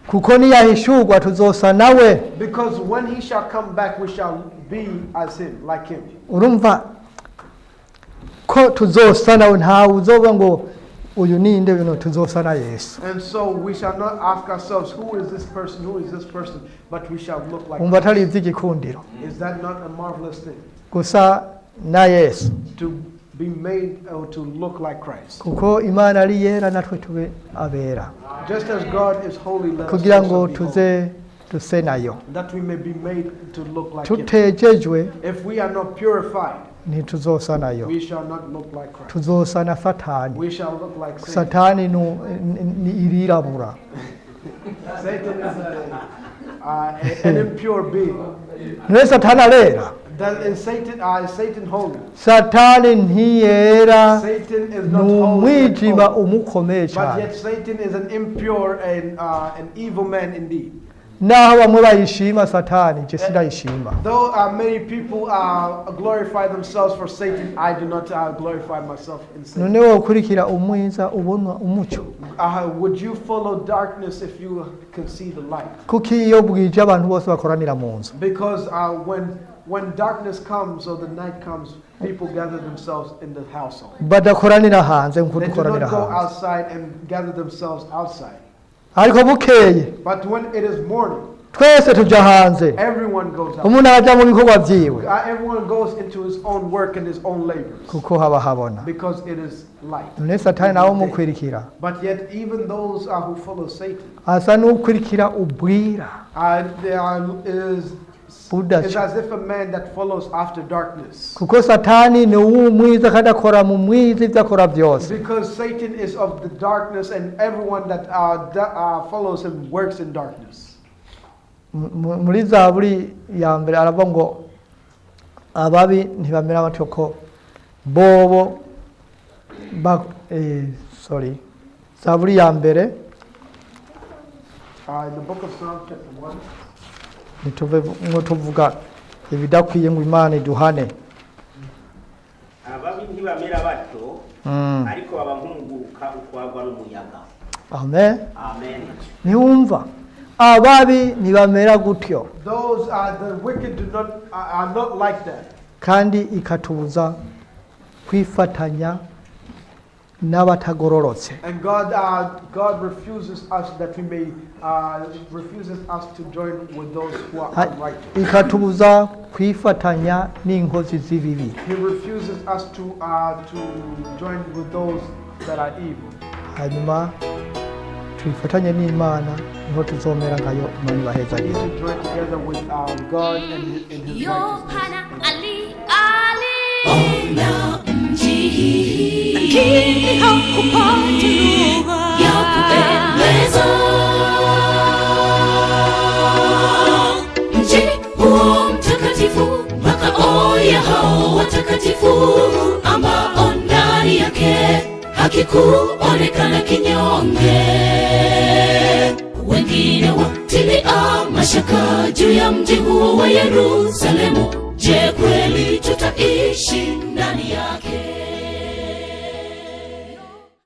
[SPEAKER 4] Kuko niyahishurwa tuzosa nawe.
[SPEAKER 2] Because when he shall come back, we shall be as him, like him.
[SPEAKER 4] Urumva ko tuzosa nawe, ntawe uzoba ngo uyu ninde, uyu tuzosa na Yesu.
[SPEAKER 2] And so we shall not ask ourselves, who is this person, who is this person, but we shall look like
[SPEAKER 4] Umva atari
[SPEAKER 2] Christ.
[SPEAKER 4] ivy'igikundiro
[SPEAKER 2] Is that not a marvelous thing?
[SPEAKER 4] gusa na Yesu,
[SPEAKER 2] To be made or to look like Christ.
[SPEAKER 4] kuko Imana ari yera natwe tube abera,
[SPEAKER 2] Just as God is holy, let us
[SPEAKER 4] kugira ngo
[SPEAKER 2] also be holy,
[SPEAKER 4] tuze duse nayo.
[SPEAKER 2] that we may be made to look like him.
[SPEAKER 4] Tutejejwe
[SPEAKER 2] If we are not purified,
[SPEAKER 4] ntituzosa nayo,
[SPEAKER 2] we shall not look like Christ.
[SPEAKER 4] tuzosa na Satani.
[SPEAKER 2] We shall look like Satan.
[SPEAKER 4] Satani ni irirabura.
[SPEAKER 2] Satan is an impure being.
[SPEAKER 4] Niwe Satani arera.
[SPEAKER 2] That is Satan holy?
[SPEAKER 4] Satani ntiyera,
[SPEAKER 2] Satan is
[SPEAKER 4] ni
[SPEAKER 2] not holy and
[SPEAKER 4] umwijima
[SPEAKER 2] holy.
[SPEAKER 4] umukomeye
[SPEAKER 2] But
[SPEAKER 4] cyane.
[SPEAKER 2] yet Satan is an impure and an evil man indeed.
[SPEAKER 4] Naho bamwe bayishima Satani, je sindayishima.
[SPEAKER 2] Though many people glorify themselves for Satan, I do not glorify myself in Satan.
[SPEAKER 4] None wokurikira umwiza ubona umucyo.
[SPEAKER 2] Would you follow darkness if you can see the light?
[SPEAKER 4] Kuki iyo bwije abantu bose bakoranira mu nzu?
[SPEAKER 2] Because when darkness comes or the night comes, people gather themselves in the household.
[SPEAKER 4] Badakoranira hanze nkuko
[SPEAKER 2] They do
[SPEAKER 4] dukoranira
[SPEAKER 2] not go
[SPEAKER 4] hanze.
[SPEAKER 2] outside and gather themselves outside.
[SPEAKER 4] Ariko bukeye
[SPEAKER 2] But when it is morning,
[SPEAKER 4] twese tuja hanze.
[SPEAKER 2] everyone goes out.
[SPEAKER 4] Umuntu aja mu bikorwa vyiwe
[SPEAKER 2] Everyone goes into his own work and his own labors
[SPEAKER 4] kuko haba habona.
[SPEAKER 2] because it is light.
[SPEAKER 4] None Satani nawo mukwirikira.
[SPEAKER 2] But yet, even those who follow Satan,
[SPEAKER 4] Asa n'ukwirikira ubwira.
[SPEAKER 2] is as if a man that follows after darkness.
[SPEAKER 4] Kuko Satani ni umwiza kandi akora mu mwiza ivyo akora vyose.
[SPEAKER 2] Because Satan is of the darkness, and everyone that follows him works in darkness.
[SPEAKER 4] Muri Zaburi ya mbere aravuga ngo ababi ntibamera batyo ko bobo Zaburi ya mbere
[SPEAKER 2] In the book of Psalms, chapter 1.
[SPEAKER 4] nituve ngo tuvuga ibidakwiye ngo Imana iduhane.
[SPEAKER 3] ababi ntibamera bato ariko baba nk'umuguruka utwarwa n'umuyaga.
[SPEAKER 4] Amen.
[SPEAKER 3] Amen.
[SPEAKER 4] Niwumva ababi ntibamera gutyo,
[SPEAKER 2] Those the wicked are not like that.
[SPEAKER 4] kandi ikatubuza kwifatanya n'abatagororotse.
[SPEAKER 2] And God refuses us that we may refuses us to join with those who are unrighteous.
[SPEAKER 4] Ikatubuza kwifatanya n'inkozi z'ibibi.
[SPEAKER 2] He refuses us to join with those that are evil.
[SPEAKER 4] Hanyuma twifatanye n'Imana niho tuzomera nkayo. Imana ibahezagire.
[SPEAKER 2] We need to join together with God and in His
[SPEAKER 5] Yohana
[SPEAKER 2] righteousness.
[SPEAKER 5] ona mji lakini hakupata lugha ya kupendeza. Mji huo mtakatifu, makao ya hao watakatifu, ambao ndani yake hakikuonekana kinyonge. Wengine watilia mashaka juu ya mji huo wa Yerusalemu. Je, kweli tutaishi ndani yake?